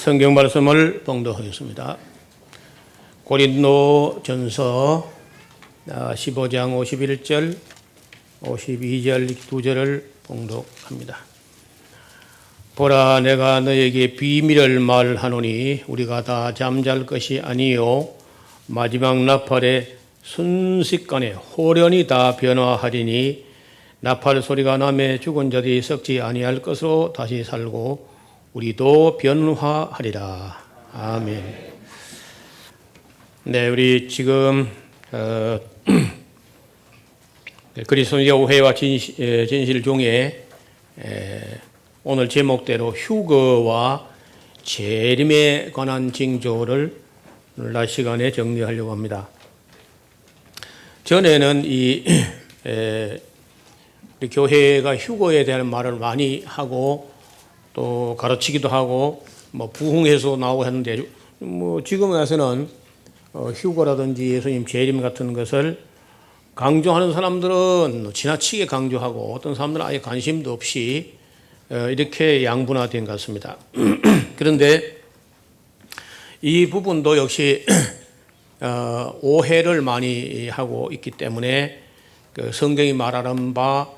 성경 말씀을 봉독하겠습니다. 고린도전서 15장 51절, 52절 두 절을 봉독합니다. 보라, 내가 너에게 비밀을 말하노니 우리가 다 잠잘 것이 아니요 마지막 나팔의 순식간에 호련히 다 변화하리니 나팔 소리가 나매 죽은 자들이 썩지 아니할 것으로 다시 살고 우리도 변화하리라. 아멘. 네, 우리 지금 그리스도 교회와 진실 중에 오늘 제목대로 휴거와 재림에 관한 징조를 낮 시간에 정리하려고 합니다. 전에는 우리 교회가 휴거에 대한 말을 많이 하고 또 가르치기도 하고 부흥해서 나오고 했는데 지금 와서는 휴거라든지 예수님 재림 같은 것을 강조하는 사람들은 지나치게 강조하고 어떤 사람들은 아예 관심도 없이 이렇게 양분화된 것 같습니다. 그런데 이 부분도 역시 오해를 많이 하고 있기 때문에 성경이 말하는 바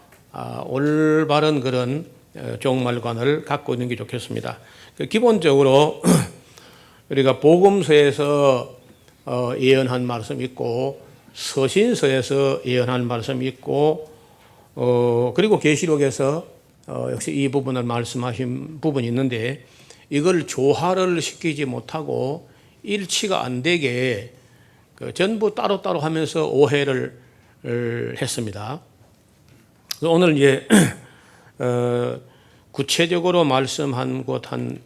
올바른 그런 종말관을 갖고 있는 게 좋겠습니다. 기본적으로 우리가 복음서에서 예언한 말씀이 있고 서신서에서 예언한 말씀이 있고 그리고 계시록에서 역시 이 부분을 말씀하신 부분이 있는데 이걸 조화를 시키지 못하고 일치가 안 되게 전부 따로따로 하면서 오해를 했습니다. 오늘 이제 구체적으로 말씀한 곳 한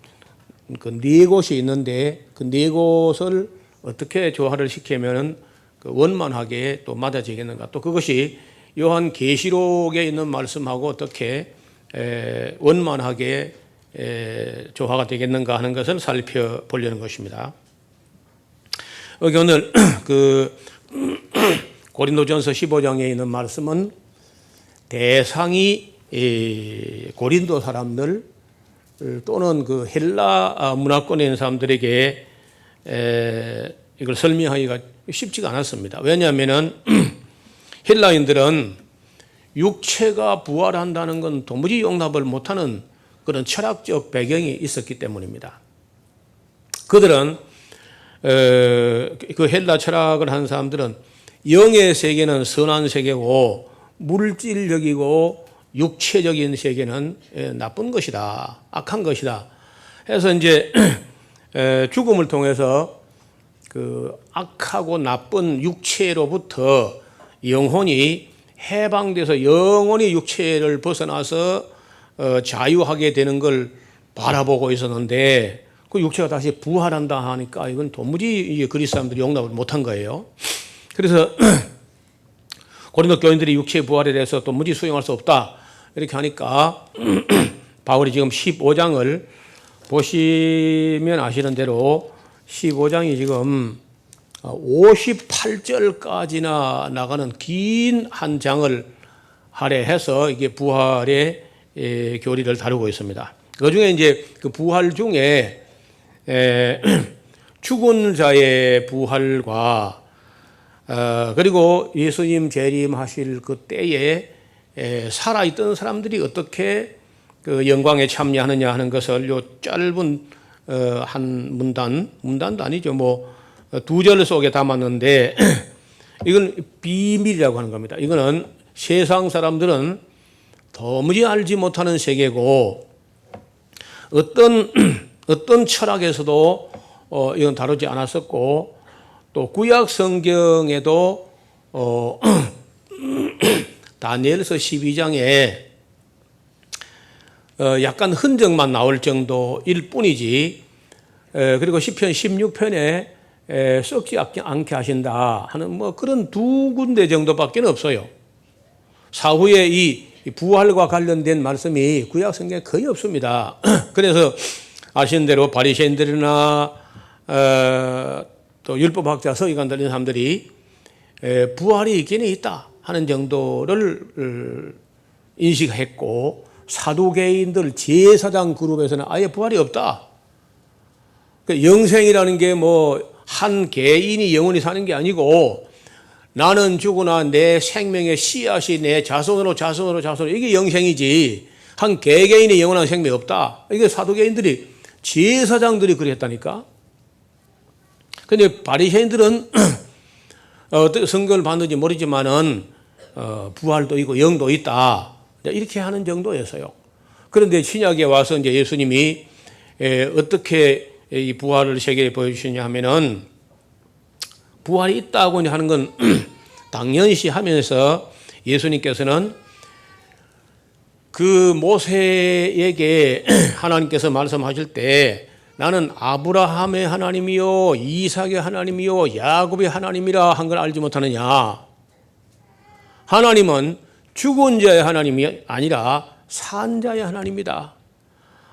그 네 곳이 있는데 그 네 곳을 어떻게 조화를 시키면은 원만하게 또 맞아지겠는가, 또 그것이 요한 계시록에 있는 말씀하고 어떻게 원만하게 조화가 되겠는가 하는 것을 살펴보려는 것입니다. 여기 오늘 그 고린도전서 15장에 있는 말씀은 대상이 고린도 사람들 또는 그 헬라 문화권에 있는 사람들에게 이걸 설명하기가 쉽지가 않았습니다. 왜냐하면은 헬라인들은 육체가 부활한다는 건 도무지 용납을 못하는 그런 철학적 배경이 있었기 때문입니다. 그들은 그 헬라 철학을 한 사람들은 영의 세계는 선한 세계고 물질적이고 육체적인 세계는 나쁜 것이다, 악한 것이다 해서 이제 죽음을 통해서 그 악하고 나쁜 육체로부터 영혼이 해방돼서 영원히 육체를 벗어나서 자유하게 되는 걸 바라보고 있었는데 그 육체가 다시 부활한다 하니까 이건 도무지 그리스 사람들이 용납을 못한 거예요. 그래서 고린도 교인들이 육체의 부활에 대해서 도무지 수용할 수 없다 이렇게 하니까 바울이 지금 15장을 보시면 아시는 대로 15장이 지금 58절까지나 나가는 긴 한 장을 할애해서 이게 부활의 교리를 다루고 있습니다. 그 중에 이제 그 부활 중에 죽은 자의 부활과 그리고 예수님 재림하실 그 때에 살아있던 사람들이 어떻게 그 영광에 참여하느냐 하는 것을 요 짧은 한 문단도 아니죠. 두 절 속에 담았는데 이건 비밀이라고 하는 겁니다. 이거는 세상 사람들은 도무지 알지 못하는 세계고 어떤 철학에서도 이건 다루지 않았었고 또 구약 성경에도 다니엘서 12장에 약간 흔적만 나올 정도일 뿐이지 그리고 시편 16편에 썩지 않게 하신다 하는 그런 두 군데 정도밖에 없어요. 사후에 이 부활과 관련된 말씀이 구약 성경에 거의 없습니다. 그래서 아시는 대로 바리새인들이나 또 율법학자 서기관들 이런 사람들이 부활이 있기는 있다 하는 정도를 인식했고 사두개인들 제사장 그룹에서는 아예 부활이 없다 그 영생이라는 게 뭐 한 개인이 영원히 사는 게 아니고 나는 죽으나 내 생명의 씨앗이 내 자손으로 이게 영생이지 한 개개인의 영원한 생명이 없다. 이게 사도계인들이 제사장들이 그랬다니까. 근데 바리새인들은 어떻게 선거를 받는지 모르지만은 부활도 있고 영도 있다. 이렇게 하는 정도였어요. 그런데 신약에 와서 이제 예수님이 어떻게 이 부활을 세계에 보여주시냐 하면은 부활이 있다고 하는 건 당연시 하면서 예수님께서는 그 모세에게 하나님께서 말씀하실 때 나는 아브라함의 하나님이요 이삭의 하나님이요 야곱의 하나님이라 한 걸 알지 못하느냐. 하나님은 죽은 자의 하나님이 아니라 산 자의 하나님이다.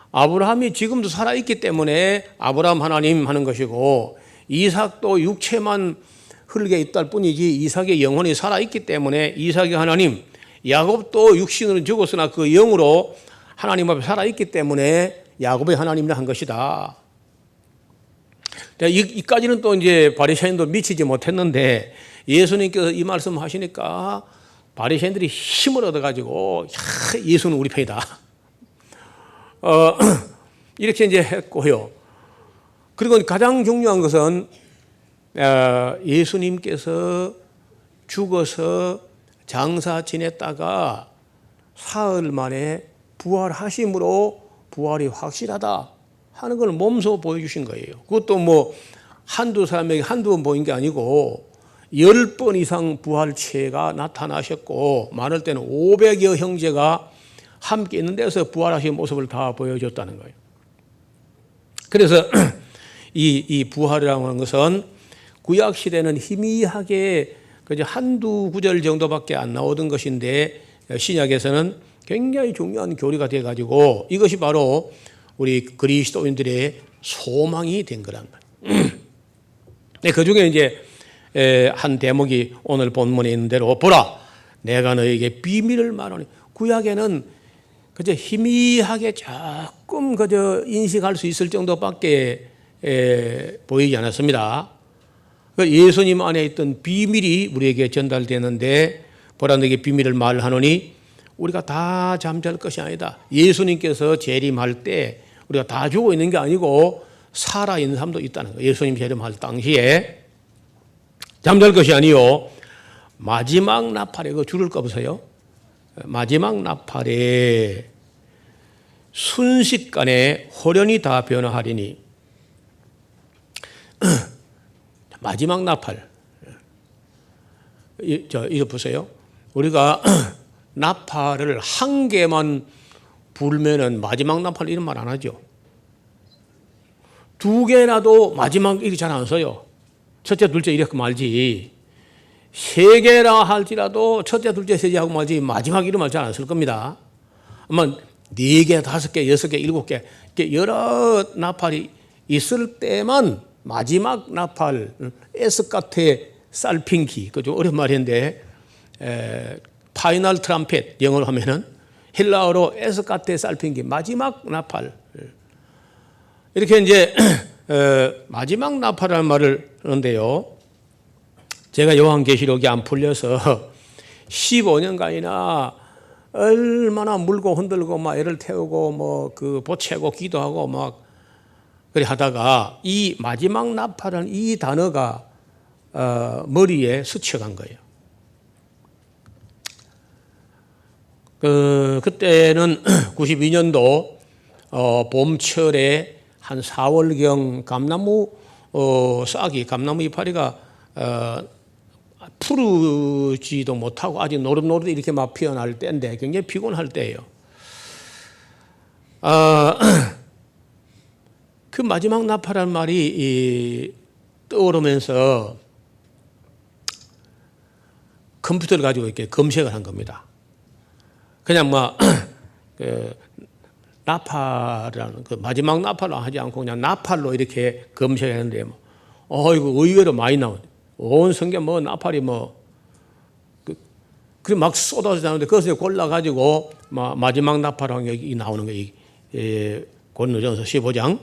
아브라함이 지금도 살아있기 때문에 아브라함 하나님 하는 것이고 이삭도 육체만 흙에 있다 뿐이지 이삭의 영혼이 살아있기 때문에 이삭의 하나님, 야곱도 육신으로 죽었으나 그 영으로 하나님 앞에 살아있기 때문에 야곱의 하나님이라 한 것이다. 이까지는 또 이제 바리새인도 미치지 못했는데 예수님께서 이 말씀 하시니까 바리새인들이 힘을 얻어가지고 예수는 우리 편이다. 이렇게 이제 했고요. 그리고 가장 중요한 것은 예수님께서 죽어서 장사 지냈다가 사흘 만에 부활하심으로 부활이 확실하다 하는 걸 몸소 보여주신 거예요. 그것도 뭐 한두 사람에게 한두 번 보인 게 아니고 10번 이상 부활체가 나타나셨고 많을 때는 500여 형제가 함께 있는 데서 부활하신 모습을 다 보여줬다는 거예요. 그래서 이 부활이라고 하는 것은 구약 시대는 희미하게 그저 한두 구절 정도밖에 안 나오던 것인데 신약에서는 굉장히 중요한 교리가 돼가지고 이것이 바로 우리 그리스도인들의 소망이 된 거란 말이에요. 그 중에 이제 한 대목이 오늘 본문에 있는 대로 보라 내가 너에게 비밀을 말하니 구약에는 그저 희미하게 조금 그저 인식할 수 있을 정도밖에 보이지 않았습니다. 예수님 안에 있던 비밀이 우리에게 전달되는데 보라 너에게 비밀을 말하노니 우리가 다 잠잘 것이 아니다. 예수님께서 재림할 때 우리가 다 죽어 있는 게 아니고 살아있는 사람도 있다는 거예요. 예수님 재림할 당시에 잠잘 것이 아니요 마지막 나팔에 그 줄을 꺼보세요. 마지막 나팔에 순식간에 호련히 다 변화하리니 마지막 나팔 이거 보세요. 우리가 나팔을 한 개만 불면은 마지막 나팔 이런 말 안 하죠. 두 개라도 마지막 이렇게 잘 안 써요. 첫째, 둘째 이렇게 말지. 세 개라 할지라도 첫째, 둘째, 셋째 하고 말지 마지막 이런 말 잘 안 쓸 겁니다. 아마 4개, 5개, 6개, 7개 이렇게 여러 나팔이 있을 때만 마지막 나팔 에스카테 살핑키 그 좀 어려운 말인데 파이널 트럼펫 영어로 하면은 헬라어로 에스카테 살핑키 마지막 나팔 이렇게 이제 마지막 나팔이라는 말을 하는데요. 제가 요한계시록이 안 풀려서 15년간이나 얼마나 물고 흔들고 막 애를 태우고 뭐 그 보채고 기도하고 막 그래 하다가 이 마지막 나팔은 이 단어가 머리에 스쳐간 거예요. 그때는 92년도 봄철에 한 4월경 감나무 싹이 감나무 이파리가 푸르지도 못하고 아직 노릇노릇 이렇게 막 피어날 때인데 굉장히 피곤할 때예요. 그 마지막 나팔이라는 말이 떠오르면서 컴퓨터를 가지고 이렇게 검색을 한 겁니다. 그냥 막 그 나팔이라는 그 마지막 나팔로 하지 않고 그냥 나팔로 이렇게 검색했는데 이거 의외로 많이 나오네. 온 성경 뭐 나팔이 그래 막 쏟아져 나오는데 그것을 골라가지고 마지막 나팔하고 여기 나오는 거예요. 고린도전서 15장.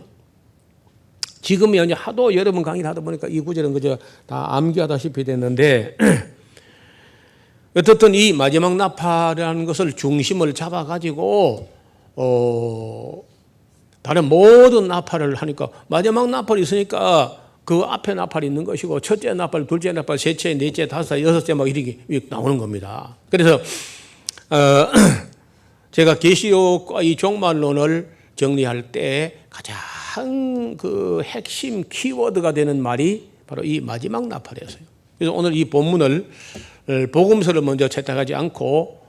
지금이 이제 하도 여러 번 강의를 하다 보니까 이 구절은 그저 다 암기하다시피 됐는데 어떻든 이 마지막 나팔이라는 것을 중심을 잡아가지고 다른 모든 나팔을 하니까 마지막 나팔이 있으니까 그 앞에 나팔이 있는 것이고 첫째 나팔, 둘째 나팔, 셋째, 넷째, 다섯째, 여섯째 막 이렇게 나오는 겁니다. 그래서 제가 계시록과 이 종말론을 정리할 때 가장 그 핵심 키워드가 되는 말이 바로 이 마지막 나팔이었어요. 그래서 오늘 이 본문을 복음서를 먼저 채택하지 않고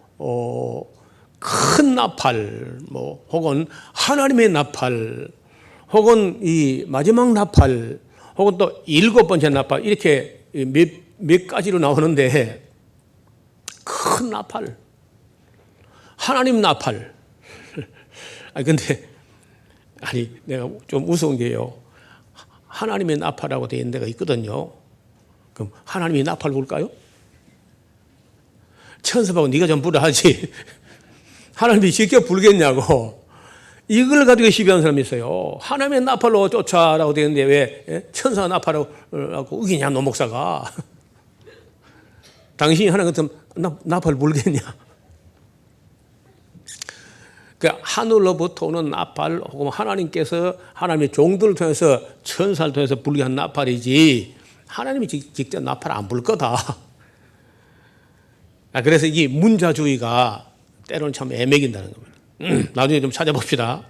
큰 나팔, 뭐 혹은 하나님의 나팔, 혹은 이 마지막 나팔, 혹은 또 일곱 번째 나팔 이렇게 몇 가지로 나오는데 큰 나팔, 하나님 나팔. 아니 내가 좀 우스운 게요. 하나님의 나팔이라고 되어 있는 데가 있거든요. 그럼 하나님이 나팔 불까요? 천사하고 네가 좀 부라 하지. 하나님이 직접 불겠냐고. 이걸 가지고 시비하는 사람이 있어요. 하나님의 나팔로 쫓아라고 되어 있는데 왜 천사 나팔하고 우기냐 노 목사가. 당신이 하나님 같으면 나팔 불겠냐. 그 하늘로부터 오는 나팔 혹은 하나님께서 하나님의 종들을 통해서 천사를 통해서 불게 한 나팔이지 하나님이 직접 나팔 안 불 거다. 그래서 이 문자주의가 때로는 참 애매긴다는 겁니다. 나중에 좀 찾아봅시다.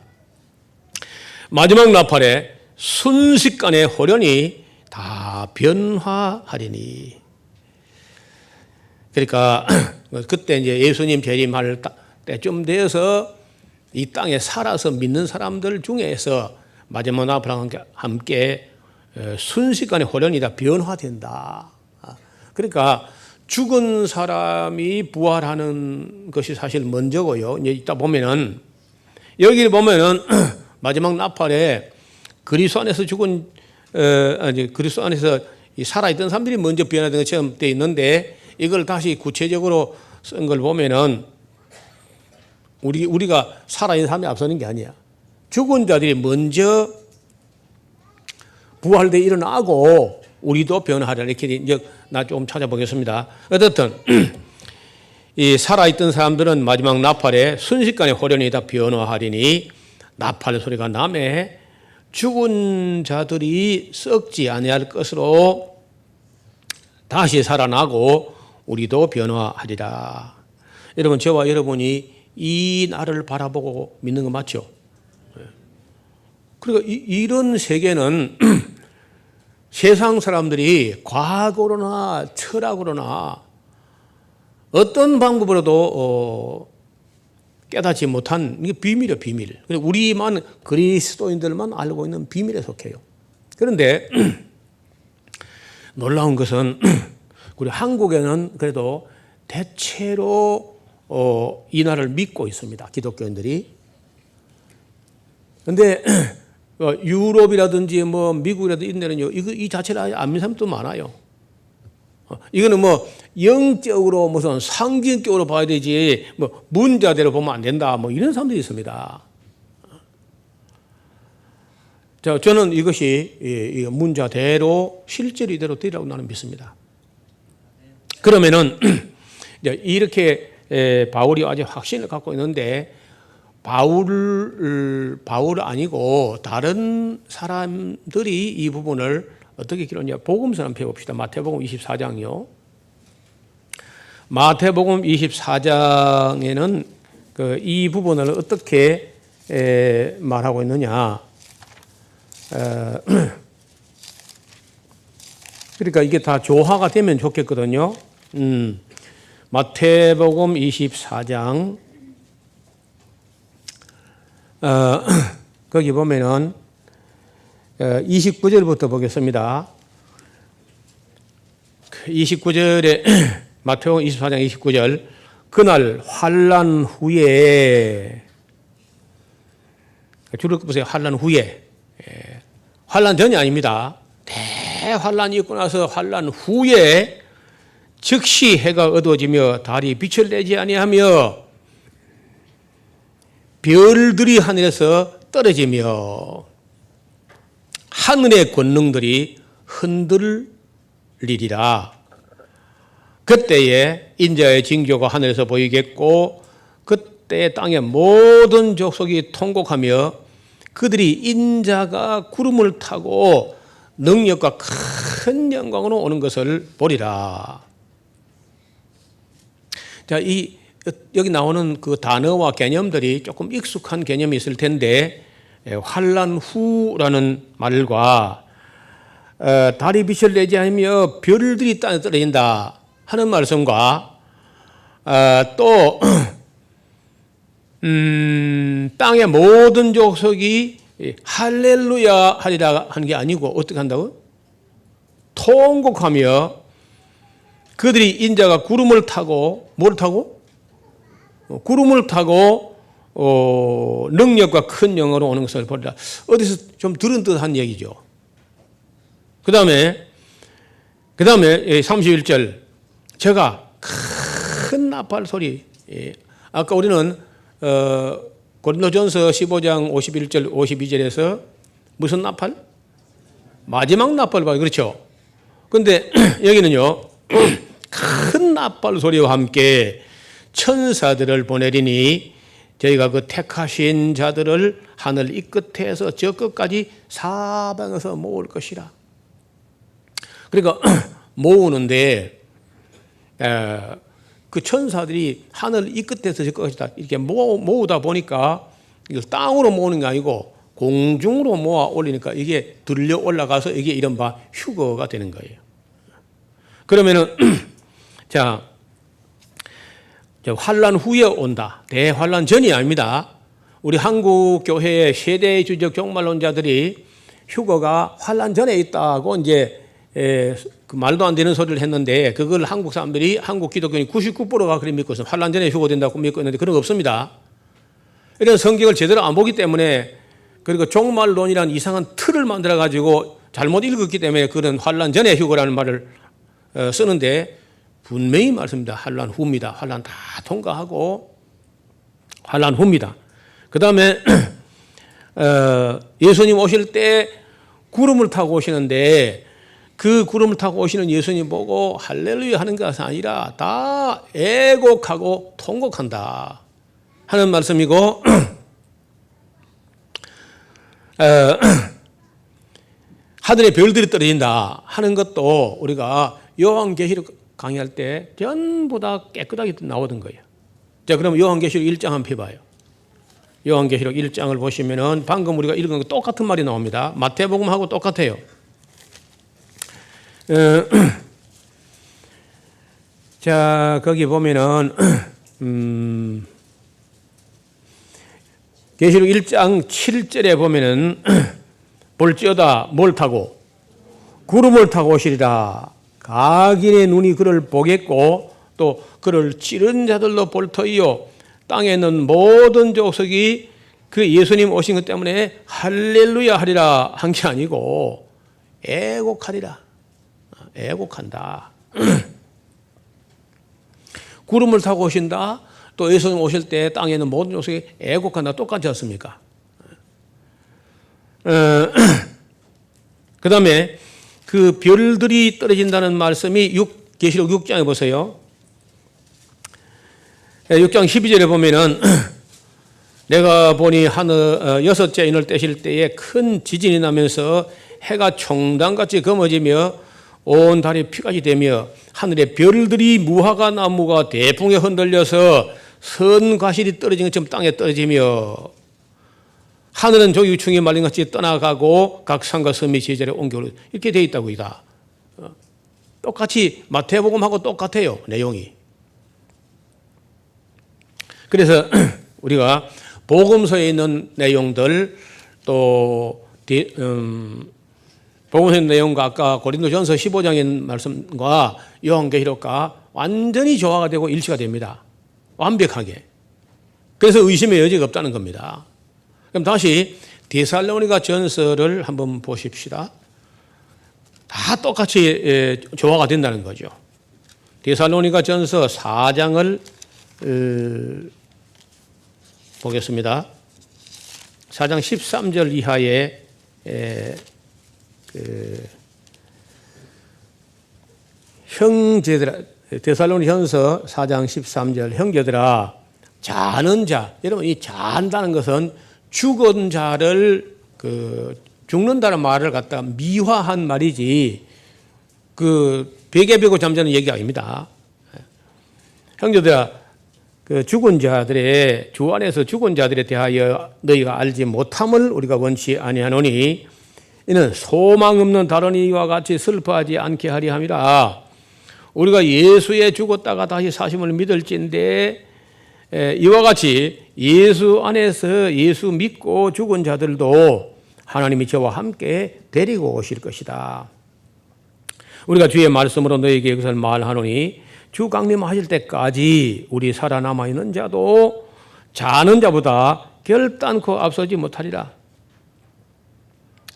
마지막 나팔에 순식간에 호련히 다 변화하리니. 그러니까 그때 이제 예수님 재림할 때쯤 되어서 이 땅에 살아서 믿는 사람들 중에서 마지막 나팔과 함께 순식간에 호련히 다 변화된다. 그러니까 죽은 사람이 부활하는 것이 사실 먼저고요. 이제 이따 보면은 여기 보면은 마지막 나팔에 그리스도 안에서 죽은 그리스도 안에서 살아있던 사람들이 먼저 변화된 것처럼 되어 있는데 이걸 다시 구체적으로 쓴 걸 보면은 우리가 살아있는 사람이 앞서는 게 아니야. 죽은 자들이 먼저 부활돼 일어나고 우리도 변화하리라. 이렇게 이제 나 좀 찾아보겠습니다. 어쨌든 이 살아있던 사람들은 마지막 나팔에 순식간에 호련히 다 변화하리니 나팔 소리가 나매 죽은 자들이 썩지 아니할 것으로 다시 살아나고 우리도 변화하리라. 여러분 저와 여러분이 이 날을 바라보고 믿는 거 맞죠? 그러니까 이런 세계는 세상 사람들이 과거로나 철학으로나 어떤 방법으로도 깨닫지 못한 이게 비밀이에요, 비밀. 우리만 그리스도인들만 알고 있는 비밀에 속해요. 그런데 놀라운 것은 우리 한국에는 그래도 대체로 이 날을 믿고 있습니다, 기독교인들이. 그런데 유럽이라든지 뭐 미국이라든지 이런 데는요, 이 자체를 아예 안 믿는 사람도 많아요. 이거는 뭐 영적으로 무슨 상징적으로 봐야 되지 뭐 문자대로 보면 안 된다 뭐 이런 사람들이 있습니다. 저는 이것이 문자대로 실제로 이대로 되리라고 나는 믿습니다. 그러면은 이렇게 바울이 아주 확신을 갖고 있는데 바울 아니고 다른 사람들이 이 부분을 어떻게 기록했냐. 복음서 한번 펴봅시다. 마태복음 24장이요. 마태복음 24장에는 이 부분을 어떻게 말하고 있느냐. 그러니까 이게 다 조화가 되면 좋겠거든요. 마태복음 24장 거기 보면은 29절부터 보겠습니다. 29절에 마태복음 24장 29절 그날 환난 후에 줄을 보세요. 환난 후에 환난 전이 아닙니다. 대환난이 있고 나서 환난 후에 즉시 해가 어두워지며 달이 빛을 내지 아니하며 별들이 하늘에서 떨어지며 하늘의 권능들이 흔들리리라. 그때에 인자의 징조가 하늘에서 보이겠고 그때 땅의 모든 족속이 통곡하며 그들이 인자가 구름을 타고 능력과 큰 영광으로 오는 것을 보리라. 자, 여기 나오는 그 단어와 개념들이 조금 익숙한 개념이 있을 텐데, 환난 후라는 말과 달이 빛을 내지 않으며 별들이 땅에 떨어진다 하는 말씀과 또 땅의 모든 족속이 할렐루야 하리라 하는 게 아니고 어떻게 한다고? 통곡하며 그들이 인자가 구름을 타고 뭘 타고? 구름을 타고 능력과 큰 영어로 오는 것을 보리라. 어디서 좀 들은 듯한 얘기죠. 그 다음에 31절 제가 큰 나팔 소리. 아까 우리는 고린도전서 15장 51절 52절에서 무슨 나팔? 마지막 나팔 봐요. 그렇죠? 근데 여기는요. 큰 나팔 소리와 함께 천사들을 보내리니 저희가 그 택하신 자들을 하늘 이 끝에서 저 끝까지 사방에서 모을 것이라. 그러니까 모으는데 그 천사들이 하늘 이 끝에서 저 끝까지 다 이렇게 모으다 보니까 이걸 땅으로 모으는 게 아니고 공중으로 모아 올리니까 이게 들려 올라가서 이게 이른바 휴거가 되는 거예요. 그러면은 자, 환난 후에 온다. 대환난 전이 아닙니다. 우리 한국 교회의 세대주의적 종말론자들이 휴거가 환난 전에 있다고 이제 그 말도 안 되는 소리를 했는데 그걸 한국 사람들이 한국 기독교인이 99%가 그렇게 믿고 있어요. 환난 전에 휴거된다고 믿고 있는데 그런 거 없습니다. 이런 성경을 제대로 안 보기 때문에 그리고 종말론이라는 이상한 틀을 만들어 가지고 잘못 읽었기 때문에 그런 환난 전에 휴거라는 말을 쓰는데 분명히 말씀입니다. 환난 후입니다. 환난 다 통과하고 환난 후입니다. 그 다음에 예수님 오실 때 구름을 타고 오시는데 그 구름을 타고 오시는 예수님 보고 할렐루야 하는 것이 아니라 다 애곡하고 통곡한다 하는 말씀이고 하늘에 별들이 떨어진다 하는 것도 우리가 요한계시록 강의할 때 전부 다 깨끗하게 나오던 거예요. 자, 그럼 요한계시록 1장 한번 펴봐요. 요한계시록 1장을 보시면은 방금 우리가 읽은 거 똑같은 말이 나옵니다. 마태복음하고 똑같아요. 자, 거기 보면은 계시록 1장 7절에 보면은 볼지어다 뭘 타고 구름을 타고 오시리라. 각인의 눈이 그를 보겠고 또 그를 찌른 자들로 볼 터이요 땅에 있는 모든 족속이 그 예수님 오신 것 때문에 할렐루야 하리라 한 게 아니고 애곡하리라. 애곡한다. 구름을 타고 오신다. 또 예수님 오실 때 땅에 있는 모든 족속이 애곡한다. 똑같지 않습니까? 그 다음에 그 별들이 떨어진다는 말씀이 계시록 6장에 보세요. 6장 12절에 보면은 내가 보니 하늘 여섯째 인을 떼실 때에 큰 지진이 나면서 해가 총단같이 검어지며 온 달이 피같이 되며 하늘의 별들이 무화과 나무가 대풍에 흔들려서 선 과실이 떨어진 것처럼 땅에 떨어지며 하늘은 조기충이 말린 같이 떠나가고 각 산과 섬이 제자리에 옮겨오고 이렇게 되어 있다고 이다. 똑같이 마태복음하고 똑같아요. 내용이. 그래서 우리가 복음서에 있는 내용들 또 복음서의 내용과 아까 고린도전서 15장의 말씀과 요한계시록과 완전히 조화가 되고 일치가 됩니다. 완벽하게. 그래서 의심의 여지가 없다는 겁니다. 그럼 다시 데살로니가 전서를 한번 보십시다. 다 똑같이 조화가 된다는 거죠. 데살로니가 전서 4장을 보겠습니다. 4장 13절 이하에 형제들아, 데살로니가전서 4장 13절, 형제들아 자는 자, 여러분 이 자한다는 것은 죽은 자를 죽는다는 말을 갖다가 미화한 말이지 베개 베고 잠자는 얘기가 아닙니다. 형제들아, 죽은 자들의 주 안에서 죽은 자들에 대하여 너희가 알지 못함을 우리가 원치 아니하노니 이는 소망 없는 다른 이와 같이 슬퍼하지 않게 하려 함이라. 우리가 예수에 죽었다가 다시 사심을 믿을진데 이와 같이 예수 안에서 예수 믿고 죽은 자들도 하나님이 저와 함께 데리고 오실 것이다. 우리가 주의 말씀으로 너희에게 이것을 말하노니 주 강림하실 때까지 우리 살아남아 있는 자도 자는 자보다 결단코 앞서지 못하리라.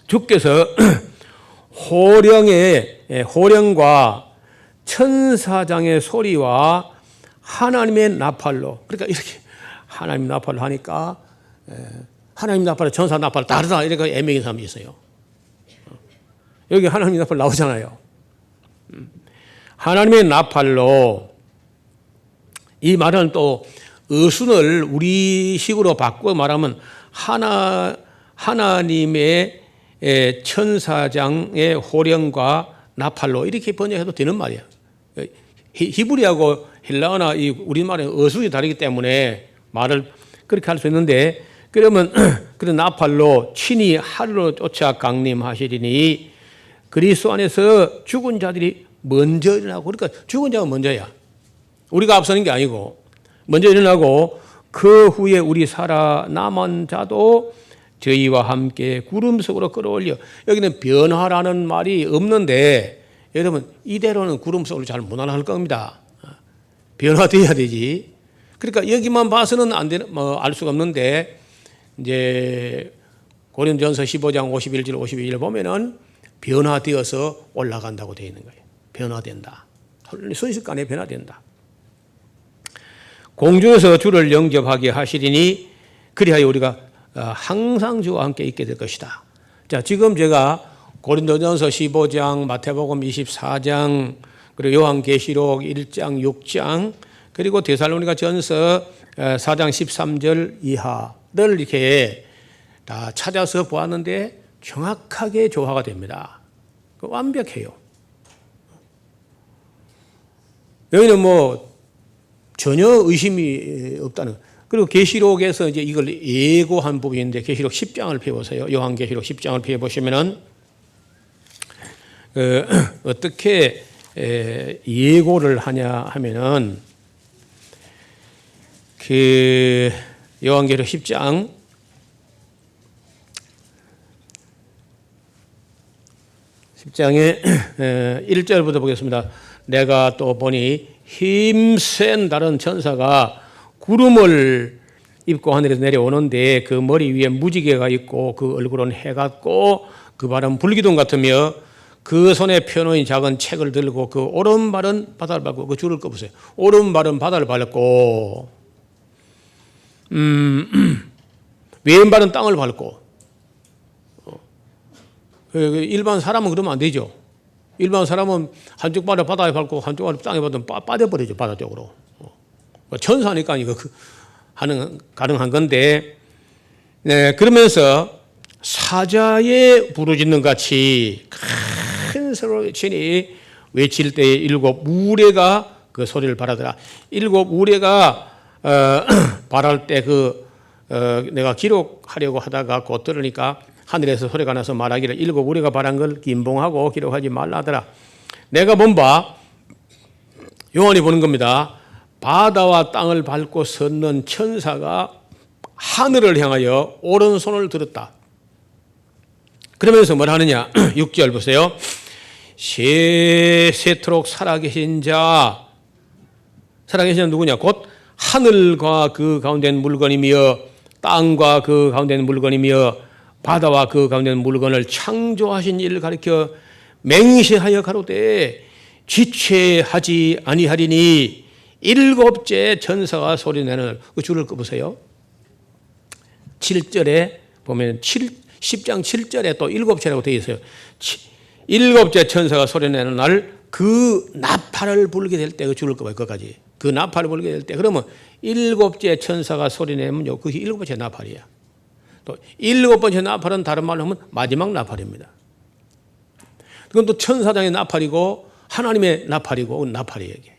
주께서 호령과 천사장의 소리와 하나님의 나팔로, 그러니까 이렇게 하나님 나팔을 하니까 하나님 나팔과 천사 나팔 다르다 이렇게 애매한 사람이 있어요. 여기 하나님 나팔 나오잖아요. 하나님의 나팔로, 이 말은 또 어순을 우리식으로 바꿔 말하면 하나님의 천사장의 호령과 나팔로 이렇게 번역해도 되는 말이야. 히브리하고 헬라어나 이 우리말의 어순이 다르기 때문에 말을 그렇게 할 수 있는데, 그러면 그런 나팔로 친히 하늘로 쫓아 강림하시리니 그리스도 안에서 죽은 자들이 먼저 일어나고, 그러니까 죽은 자가 먼저야. 우리가 앞서는 게 아니고 먼저 일어나고 그 후에 우리 살아남은 자도 저희와 함께 구름 속으로 끌어올려. 여기는 변화라는 말이 없는데 여러분 이대로는 구름 속으로 잘 못 나갈 겁니다. 변화돼야 되지. 그러니까 여기만 봐서는 안 되는, 알 수가 없는데 이제 고린도전서 15장 51절 52절 보면은 변화되어서 올라간다고 되어 있는 거예요. 변화된다. 순식간에 변화된다. 공중에서 주를 영접하게 하시리니 그리하여 우리가 항상 주와 함께 있게 될 것이다. 자, 지금 제가 고린도전서 15장, 마태복음 24장, 그리고 요한계시록 1장, 6장, 그리고 데살로니가전서 4장 13절 이하를 이렇게 다 찾아서 보았는데 정확하게 조화가 됩니다. 완벽해요. 여기는 전혀 의심이 없다는. 그리고 계시록에서 이제 이걸 예고한 부분인데 계시록 10장을 펴보세요. 요한계시록 10장을 펴보시면은 어떻게 예고를 하냐 하면은 요한계시록 10장 10장의 1절부터 보겠습니다. 내가 또 보니 힘센 다른 천사가 구름을 입고 하늘에서 내려오는데 그 머리 위에 무지개가 있고 그 얼굴은 해 같고 그 발은 불기둥 같으며 그 손에 펴놓은 작은 책을 들고 그 오른발은 바다를 밟고, 그 줄을 꺼보세요. 오른발은 바다를 밟고 왼발은 땅을 밟고. 일반 사람은 그러면 안 되죠. 일반 사람은 한쪽 발을 바다에 밟고 한쪽 발을 땅에 밟으면 빠져버리죠, 바다 쪽으로. 천사니까 이거 가능한 건데, 네, 그러면서 사자의 부르짖는 같이 큰 소리친이 외칠 때에 일곱 우레가 그 소리를 발하더라. 일곱 우레가 발할 때 내가 기록하려고 하다가 곧 들으니까 하늘에서 소리가 나서 말하기를 일곱 우레가 발한 걸 긴봉하고 기록하지 말라 하더라. 내가 본바, 요한이 보는 겁니다. 바다와 땅을 밟고 섰는 천사가 하늘을 향하여 오른손을 들었다. 그러면서 뭘 하느냐? 6절 보세요. 세세토록 살아계신 자, 살아계신 자는 누구냐? 곧 하늘과 그 가운데 있는 물건이며 땅과 그 가운데 있는 물건이며 바다와 그 가운데 있는 물건을 창조하신 이를 가리켜 맹세하여 가로되 지체하지 아니하리니 일곱째 천사가 소리내는 그 줄을 꺼보세요. 7절에 보면 10장 7절에 또 7채라고 되어 있어요. 7째 천사가 소리내는 날 그 나팔을 불게 될 때 죽을 거예요. 그까지 그 나팔을 불게 될 때 그러면 7째 천사가 소리내면요 그게 7번째 나팔이야. 또 7번째 나팔은 다른 말로 하면 마지막 나팔입니다. 그건 또 천사장의 나팔이고 하나님의 나팔이고 나팔이에요. 이게.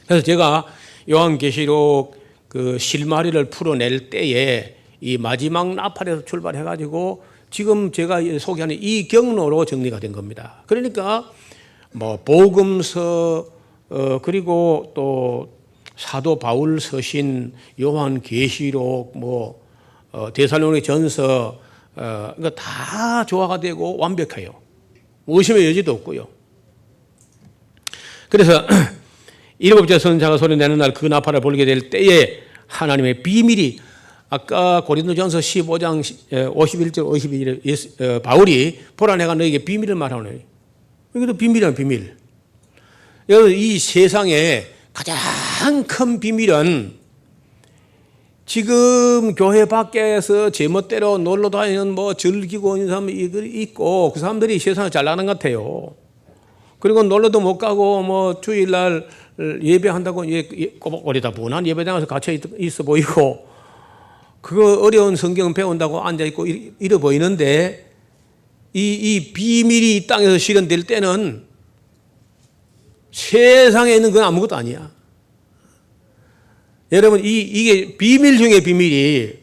그래서 제가 요한계시록 그 실마리를 풀어낼 때에 이 마지막 나팔에서 출발해가지고 지금 제가 소개하는 이 경로로 정리가 된 겁니다. 그러니까 뭐 복음서 그리고 또 사도 바울 서신, 요한계시록, 뭐 데살로니가 전서 이거 다 조화가 되고 완벽해요. 의심의 여지도 없고요. 그래서 7째 선자가 소리내는 날 그 나팔을 불게 될 때에 하나님의 비밀이 아까 고린도전서 15장 51절 52절에 바울이 보라 내가 너에게 비밀을 말하노니 이것도 비밀이란 비밀. 여러분 이 세상에 가장 큰 비밀은 지금 교회 밖에서 제멋대로 놀러 다니는 뭐 즐기고 있는 사람이 있고 그 사람들이 세상에 잘 나가는 것 같아요. 그리고 놀러도 못 가고 뭐 주일날 예배한다고 꼬박꼬리다 분한 예배당에서 갇혀 있어 보이고 그거 어려운 성경 배운다고 앉아있고 이래 보이는데 이 비밀이 이 땅에서 실현될 때는 세상에 있는 건 아무것도 아니야. 여러분 이게 비밀 중에 비밀이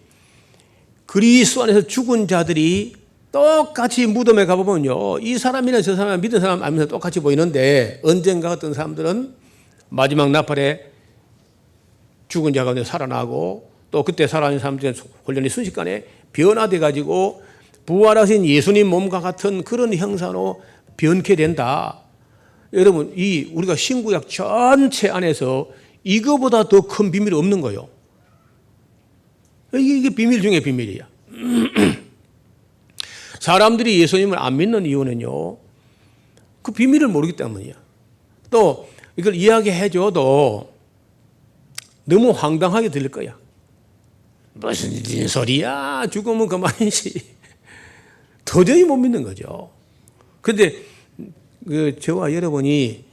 그리스도 안에서 죽은 자들이 똑같이 무덤에 가보면요 이 사람이나 저 사람 믿은 사람 아니면서 똑같이 보이는데 언젠가 어떤 사람들은 마지막 나팔에 죽은 자 가운데 살아나고 또 그때 살아있는 사람들은 훈련이 순식간에 변화돼 가지고 부활하신 예수님 몸과 같은 그런 형상으로 변케 된다. 여러분 이 우리가 신구약 전체 안에서 이거보다 더 큰 비밀이 없는 거예요. 이게 비밀 중에 비밀이야. 사람들이 예수님을 안 믿는 이유는요 그 비밀을 모르기 때문이야. 또 이걸 이야기해줘도 너무 황당하게 들릴 거야. 무슨 소리야 죽으면 그만이지. 도저히 못 믿는 거죠. 그런데 저와 여러분이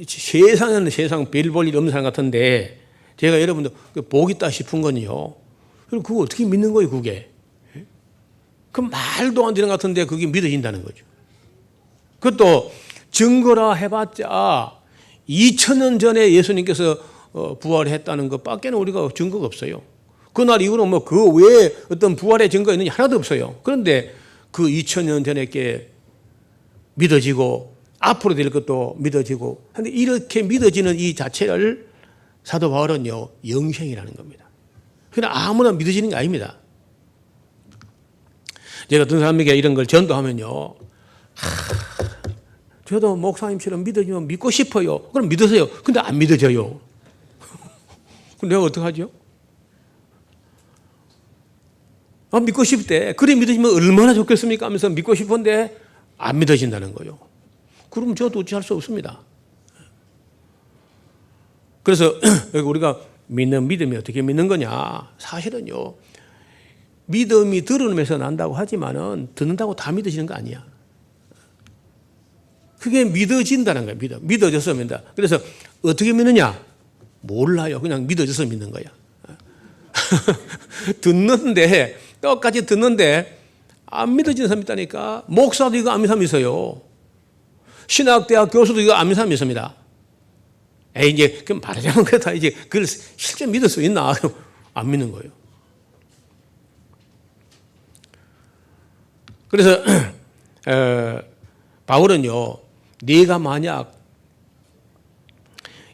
세상에는 세상 별 볼 일 없는 사람 같은데 제가 여러분들 복 있다 싶은 건요. 그럼 그거 어떻게 믿는 거예요 그게. 그 말도 안 되는 것 같은데 그게 믿어진다는 거죠. 그것도 증거라 해봤자 2000년 전에 예수님께서 부활했다는 것밖에는 우리가 증거가 없어요. 그날 이후로 뭐 그 외에 어떤 부활의 증거가 있는지 하나도 없어요. 그런데 그 2000년 전에 게 믿어지고 앞으로 될 것도 믿어지고 그런데 이렇게 믿어지는 이 자체를 사도 바울은요 영생이라는 겁니다. 그냥 아무나 믿어지는 게 아닙니다. 제가 어떤 사람에게 이런 걸 전도하면요 저도 목사님처럼 믿어지면 믿고 싶어요. 그럼 믿으세요. 근데 안 믿어져요. 그럼 내가 어떡하죠? 믿고 싶대. 그래 믿어지면 얼마나 좋겠습니까? 하면서 믿고 싶은데 안 믿어진다는 거예요. 그럼 저도 어찌할 수 없습니다. 그래서 우리가 믿는 믿음이 어떻게 믿는 거냐? 사실은요. 믿음이 들으면서 난다고 하지만은 듣는다고 다 믿어지는 거 아니야. 그게 믿어진다는 거야. 믿어져서 믿는다. 그래서 어떻게 믿느냐? 몰라요. 그냥 믿어져서 믿는 거야. 듣는데 똑같이 듣는데 안 믿어지는 사람이 있다니까. 목사도 이거 안 믿는 사람이 있어요. 신학대학 교수도 이거 안 믿는 사람이 있습니다. 이제 그럼 말하자면 그렇다. 이제 그걸 실제 믿을 수 있나? 안 믿는 거예요. 그래서 바울은요, 네가 만약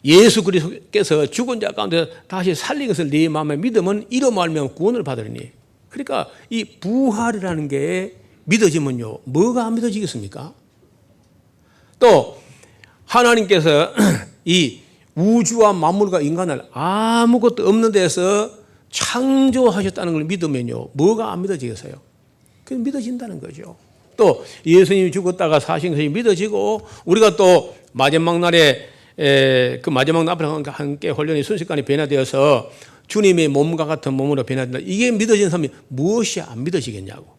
예수 그리스도께서 죽은 자 가운데 다시 살린 것을 네 마음에 믿으면 이로 말미암아 구원을 받으리니. 그러니까 이 부활이라는 게 믿어지면요, 뭐가 안 믿어지겠습니까? 또 하나님께서 이 우주와 만물과 인간을 아무것도 없는 데서 창조하셨다는 걸 믿으면요, 뭐가 안 믿어지겠어요? 그게 믿어진다는 거죠. 또 예수님이 죽었다가 사신 것이 믿어지고 우리가 또 마지막 날에 그 마지막 날에 함께 훈련이 순식간에 변화되어서 주님의 몸과 같은 몸으로 변화된다. 이게 믿어지는 사람이 무엇이 안 믿어지겠냐고.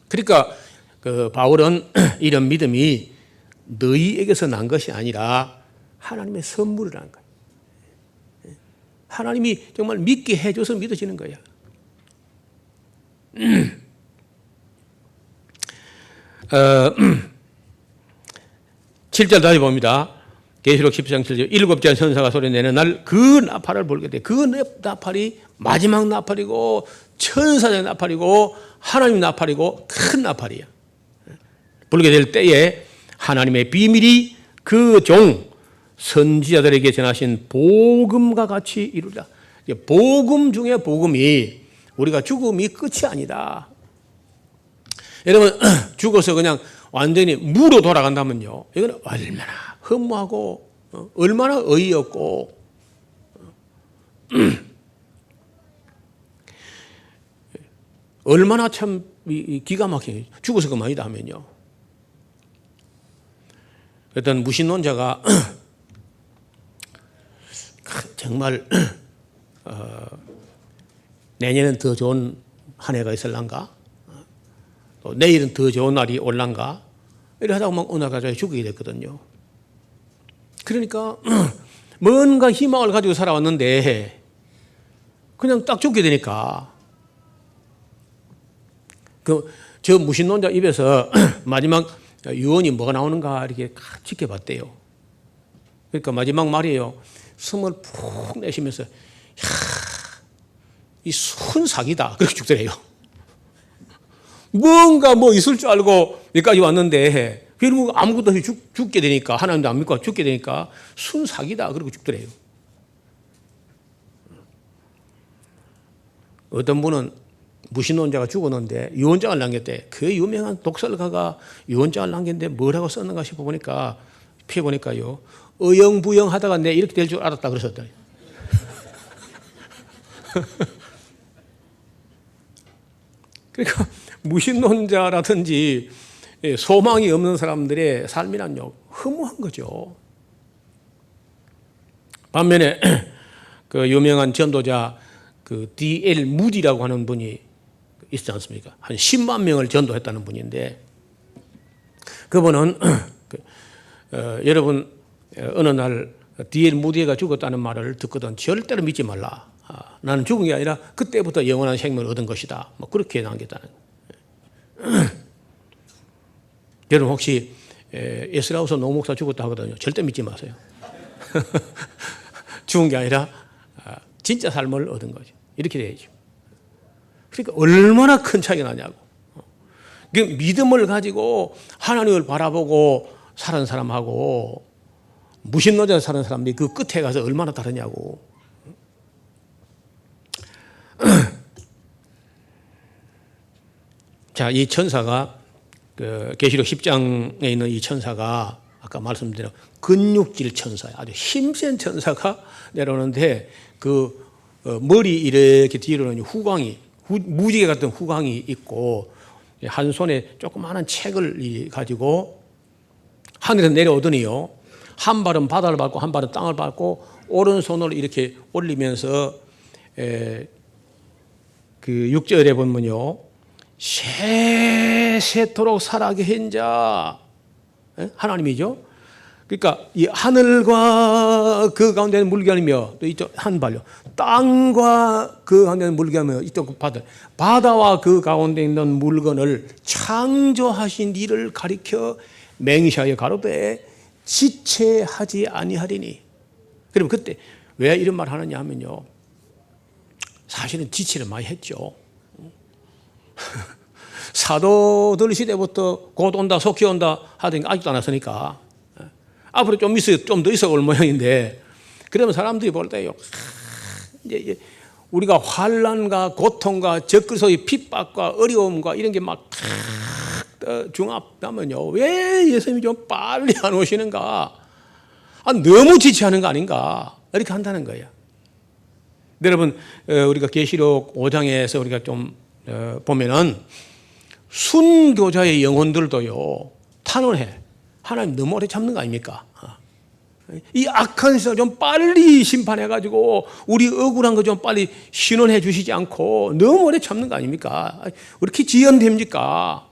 그러니까 그 바울은 이런 믿음이 너희에게서 난 것이 아니라 하나님의 선물이라는 거예요. 하나님이 정말 믿게 해줘서 믿어지는 거야. 7절 다시 봅니다. 계시록 10장 7절. 7째 천사가 소리내는 날 그 나팔을 불게 돼. 그 나팔이 마지막 나팔이고 천사의 나팔이고 하나님 나팔이고 큰 나팔이야. 불게 될 때에 하나님의 비밀이 그 종 선지자들에게 전하신 복음과 같이 이루리라. 복음 중에 복음이 우리가 죽음이 끝이 아니다. 여러분 죽어서 그냥 완전히 무로 돌아간다면요, 이건 얼마나 허무하고 얼마나 어이없고 얼마나 참 기가 막히게 죽어서 그만이다 하면요. 어떤 무신론자가 정말 내년은 더 좋은 한 해가 있을란가? 또 내일은 더 좋은 날이 올란가? 이래 하다가 막 어느 날 갑자기 죽게 됐거든요. 그러니까 뭔가 희망을 가지고 살아왔는데 그냥 딱 죽게 되니까 저 무신론자 입에서 마지막 유언이 뭐가 나오는가 이렇게 지켜봤대요. 그러니까 마지막 말이에요. 숨을 푹 내쉬면서 이 순사기다 그렇게 죽더래요. 뭔가 뭐 있을 줄 알고 여기까지 왔는데 결국 아무것도 없이 죽게 되니까, 하나님도 안 믿고 죽게 되니까 순사기다 그러고 죽더래요. 어떤 분은 무신론자가 죽었는데 유언장을 남겼대. 그 유명한 독설가가 유언장을 남겼는데 뭐라고 썼는가 싶어보니까 펴보니까요, 어영부영 하다가 내 이렇게 될 줄 알았다 그러셨더니. 그러니까 무신론자라든지 소망이 없는 사람들의 삶이란요 허무한 거죠. 반면에 그 유명한 전도자 그 D.L. 무디라고 하는 분이 있지 않습니까? 한 10만 명을 전도했다는 분인데, 그분은 여러분 어느 날 D.L. 무디가 죽었다는 말을 듣거든 절대로 믿지 말라. 나는 죽은 게 아니라 그때부터 영원한 생명을 얻은 것이다. 뭐 그렇게 남겼다는. 여러분 혹시 에스라우스 노 목사 죽었다 하거든요. 절대 믿지 마세요. 죽은 게 아니라 진짜 삶을 얻은 거죠. 이렇게 돼야죠. 그러니까 얼마나 큰 차이가 나냐고. 믿음을 가지고 하나님을 바라보고 사는 사람하고 무신론자 사는 사람들이 그 끝에 가서 얼마나 다르냐고. 자, 이 천사가 그 계시록 10장에 있는 이 천사가 아까 말씀드린 근육질 천사야. 아주 힘센 천사가 내려오는데 그 머리 이렇게 뒤로는 후광이 무지개 같은 후광이 있고 한 손에 조그마한 책을 가지고 하늘에서 내려오더니요, 한 발은 바다를 밟고 한 발은 땅을 밟고 오른손을 이렇게 올리면서 그 6절에 보면요, 세세토록 살아계 한 자 하나님이죠. 그러니까 이 하늘과 그 가운데 있는 물결이며 또 이쪽 한 발요, 땅과 그 가운데 있는 물결이며 이쪽 바다와 그 가운데 있는 물건을 창조하신 이를 가리켜 맹세하여 가로되 지체하지 아니하리니. 그럼 그때 왜 이런 말 하느냐 하면요, 사실은 지체를 많이 했죠. 사도들 시대부터 곧 온다 속히 온다 하더니 아직도 안 왔으니까 앞으로 좀 더 있어 올 모양인데, 그러면 사람들이 볼 때요, 이제 우리가 환난과 고통과 적그리스도의 핍박과 어려움과 이런 게 막 중합하면요, 왜 예수님이 좀 빨리 안 오시는가? 너무 지체하는 거 아닌가? 이렇게 한다는 거예요. 여러분 우리가 계시록 5장에서 우리가 좀 보면은 순교자의 영혼들도요 탄원해. 하나님 너무 오래 참는 거 아닙니까? 이 악한 세상 좀 빨리 심판해가지고 우리 억울한 거 좀 빨리 신원해 주시지 않고 너무 오래 참는 거 아닙니까? 왜 이렇게 지연됩니까?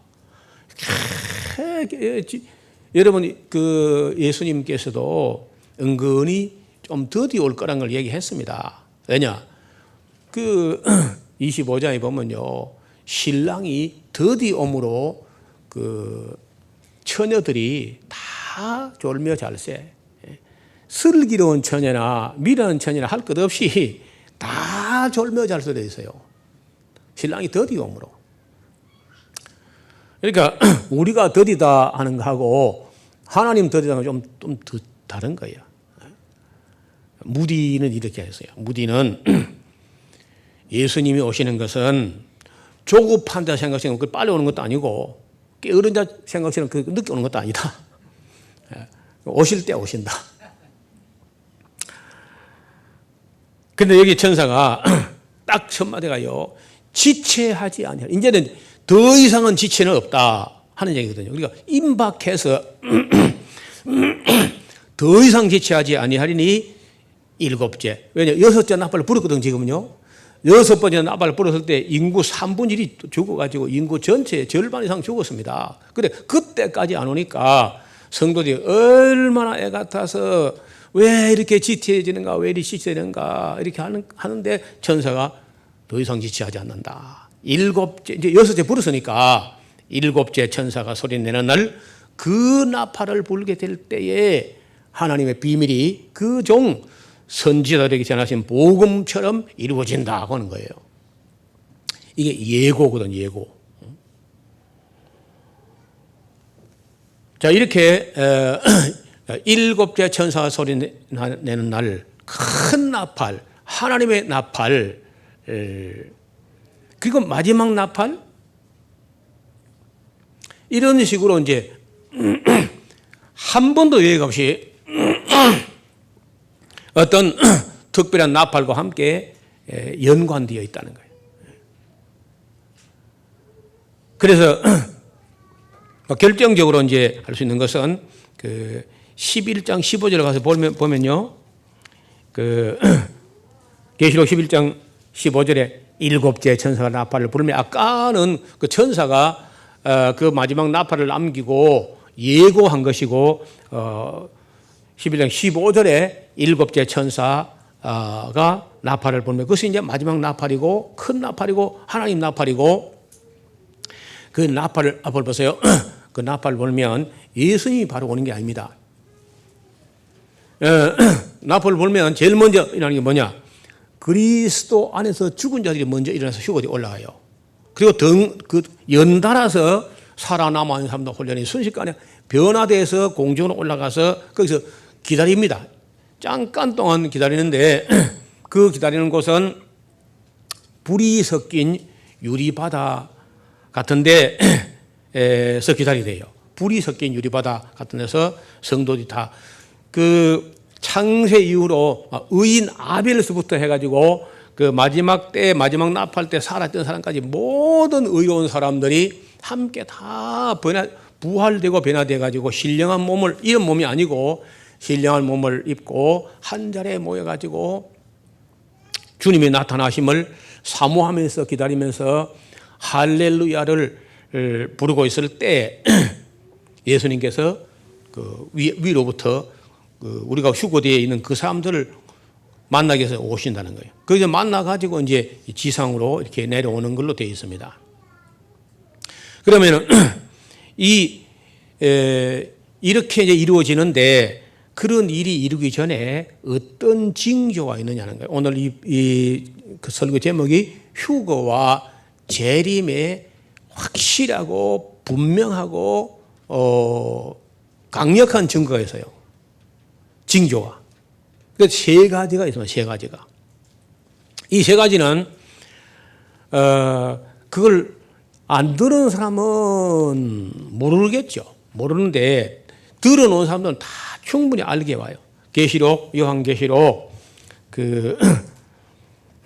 여러분, 그 예수님께서도 은근히 좀 더디 올 거란 걸 얘기했습니다. 왜냐? 그 25장에 보면요, 신랑이 더디 오므로 그 처녀들이 다 졸며 잘세, 슬기로운 처녀나 미련한 처녀나 할 것 없이 다 졸며 잘세 되어 있어요. 신랑이 더디 오므로. 그러니까 우리가 더디다 하는 거하고 하나님 더디다는 좀 다른 거예요. 무디는 이렇게 했어요. 무디는 예수님이 오시는 것은 조급한 자 생각처럼 빨리 오는 것도 아니고 게으른 자 생각처럼 늦게 오는 것도 아니다. 오실 때 오신다. 근데 여기 천사가 딱 첫 마디가요, 지체하지 아니하리라. 이제는 더 이상은 지체는 없다 하는 얘기거든요. 그러니까 임박해서 더 이상 지체하지 아니하리니 일곱째. 왜냐, 여섯째 나팔을 불었거든 지금은요. 여섯 번째 나팔을 불었을 때 인구 3분의 1이 죽어가지고 인구 전체의 절반 이상 죽었습니다. 그래, 그때까지 안 오니까 성도들이 얼마나 애 같아서 왜 이렇게 지체해지는가, 왜 이렇게 지체되는가 이렇게 하는데 천사가 더 이상 지체하지 않는다. 일곱째, 이제 여섯째 불었으니까 일곱째 천사가 소리내는 날 그 나팔을 불게 될 때에 하나님의 비밀이 그 종 선지자들에게 전하신 복음처럼 이루어진다 하는 거예요. 이게 예고거든, 예고. 자, 이렇게 일곱째 천사가 소리 내는 날 큰 나팔, 하나님의 나팔, 그리고 마지막 나팔, 이런 식으로 이제 한 번도 예외 없이 어떤 특별한 나팔과 함께 연관되어 있다는 거예요. 그래서 결정적으로 이제 할 수 있는 것은 그 11장 15절에 가서 보면요, 그 계시록 11장 15절에 일곱째 천사가 나팔을 불면, 아까는 그 천사가 그 마지막 나팔을 남기고 예고한 것이고 11장 15절에 일곱째 천사가 나팔을 불면 그것이 이제 마지막 나팔이고 큰 나팔이고 하나님 나팔이고, 그 나팔을 앞을 보세요. 그 나팔을 불면 예수님이 바로 오는 게 아닙니다. 나팔을 불면 제일 먼저 일어나는 게 뭐냐? 그리스도 안에서 죽은 자들이 먼저 일어나서 휴거에 올라가요. 그리고 연달아서 살아남아 있는 사람도 훈련이 순식간에 변화돼서 공중으로 올라가서 거기서 기다립니다. 잠깐 동안 기다리는데 그 기다리는 곳은 불이 섞인 유리바다 같은 데서 기다리래요. 불이 섞인 유리바다 같은 데서 성도들이 다 그 창세 이후로 의인 아벨에서부터 해가지고 그 마지막 나팔 때 살았던 사람까지 모든 의로운 사람들이 함께 다 부활되고 변화돼가지고 신령한 몸을, 이런 몸이 아니고 신령한 몸을 입고 한 자리에 모여가지고 주님의 나타나심을 사모하면서 기다리면서 할렐루야를 부르고 있을 때 예수님께서 그 위로부터 우리가 휴거되어 있는 그 사람들을 만나기 위해서 오신다는 거예요. 그래서 만나가지고 이제 지상으로 이렇게 내려오는 걸로 되어 있습니다. 그러면 이렇게 이제 이루어지는데, 그런 일이 이루기 전에 어떤 징조가 있느냐는 거예요. 오늘 그 설교 제목이 휴거와 재림의 확실하고 분명하고 강력한 증거가 있어요. 징조가. 그 세 가지가 있습니다. 세 가지가. 이 세 가지는 그걸 안 들은 사람은 모르겠죠. 모르는데 들어놓은 사람들은 다 충분히 알게 와요. 계시록, 요한계시록 그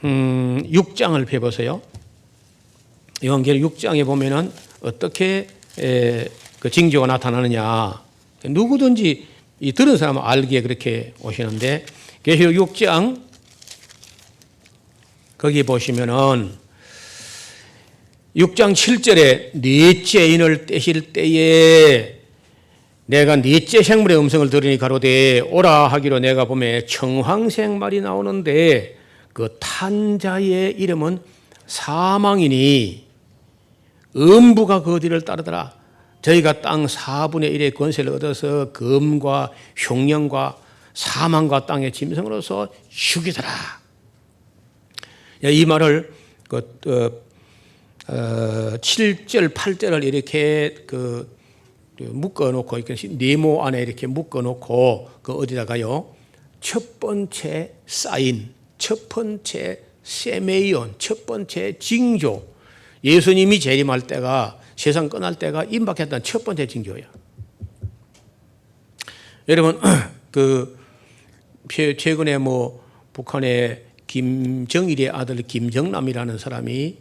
6장을 펴보세요. 요한계시록 6장에 보면은 어떻게 그 징조가 나타나느냐. 누구든지 이 들은 사람은 알기에 그렇게 오시는데 계시록 6장 거기 보시면은 6장 7절에 넷째 인을 떼실 때에 내가 넷째 생물의 음성을 들으니 가로되 오라 하기로 내가 보매 청황색 말이 나오는데 그 탄 자의 이름은 사망이니 음부가 그 뒤를 따르더라. 저희가 땅 4분의 1의 권세를 얻어서 검과 흉령과 사망과 땅의 짐승으로서 죽이더라. 이 말을 7절, 8절을 이렇게 묶어놓고 네모 안에 이렇게 묶어놓고 어디다가요? 첫 번째 사인, 첫 번째 세메이온, 첫 번째 징조. 예수님이 재림할 때가 세상 끝날 때가 임박했던 첫 번째 징조야. 여러분 최근에 북한의 김정일의 아들 김정남이라는 사람이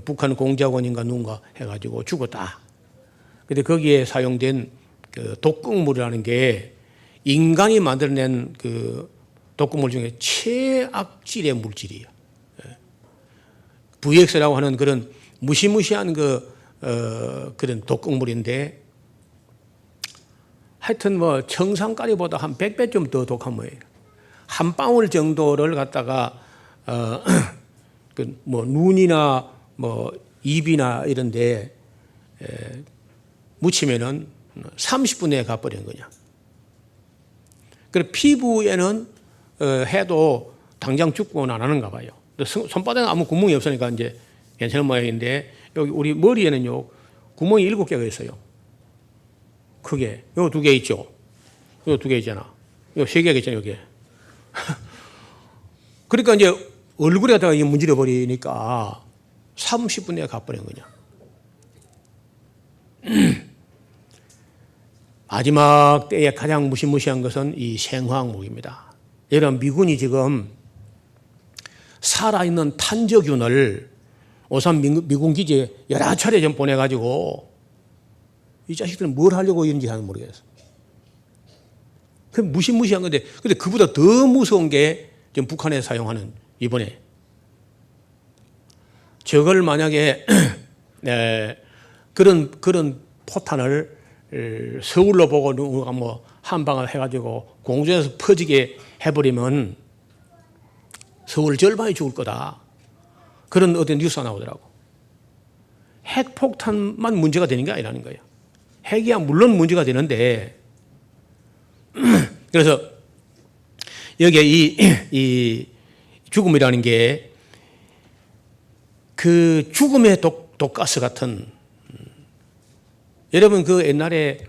북한 공작원인가 누군가 해가지고 죽었다. 근데 거기에 사용된 독극물이라는 게 인간이 만들어낸 독극물 중에 최악질의 물질이에요. VX라고 하는 그런 무시무시한 그런 독극물인데 하여튼 청산가리보다 한 100배 좀 더 독한 거예요. 한 방울 정도를 갖다가 눈이나 입이나 이런데 묻히면은 30분 내에 가버리는 거냐. 그리고 피부에는 해도 당장 죽고는 안 하는가 봐요. 손바닥에 아무 구멍이 없으니까 이제 괜찮은 모양인데 여기 우리 머리에는요 구멍이 7개가 있어요. 크게. 요 2개 있죠. 요 2개 있잖아. 요 3개가 있잖아 여기. 그러니까 이제 얼굴에다가 문질러 버리니까 30분 내에 가버리는 거냐. 마지막 때에 가장 무시무시한 것은 이 생화학목입니다. 여러분 미군이 지금 살아있는 탄저균을 오산 미군 기지에 여러 차례 좀 보내가지고 이 자식들은 뭘 하려고 이런지 잘 모르겠어. 그 무시무시한 건데, 근데 그보다 더 무서운 게 지금 북한에 사용하는 이번에 저걸 만약에 그런 포탄을 서울로 보고 누가 한 방을 해가지고 공중에서 퍼지게 해버리면 서울 절반이 죽을 거다. 그런 어떤 뉴스가 나오더라고. 핵폭탄만 문제가 되는 게 아니라는 거예요. 핵이야 물론 문제가 되는데 그래서 여기에 이 죽음이라는 게 그 죽음의 독가스 같은 여러분 옛날에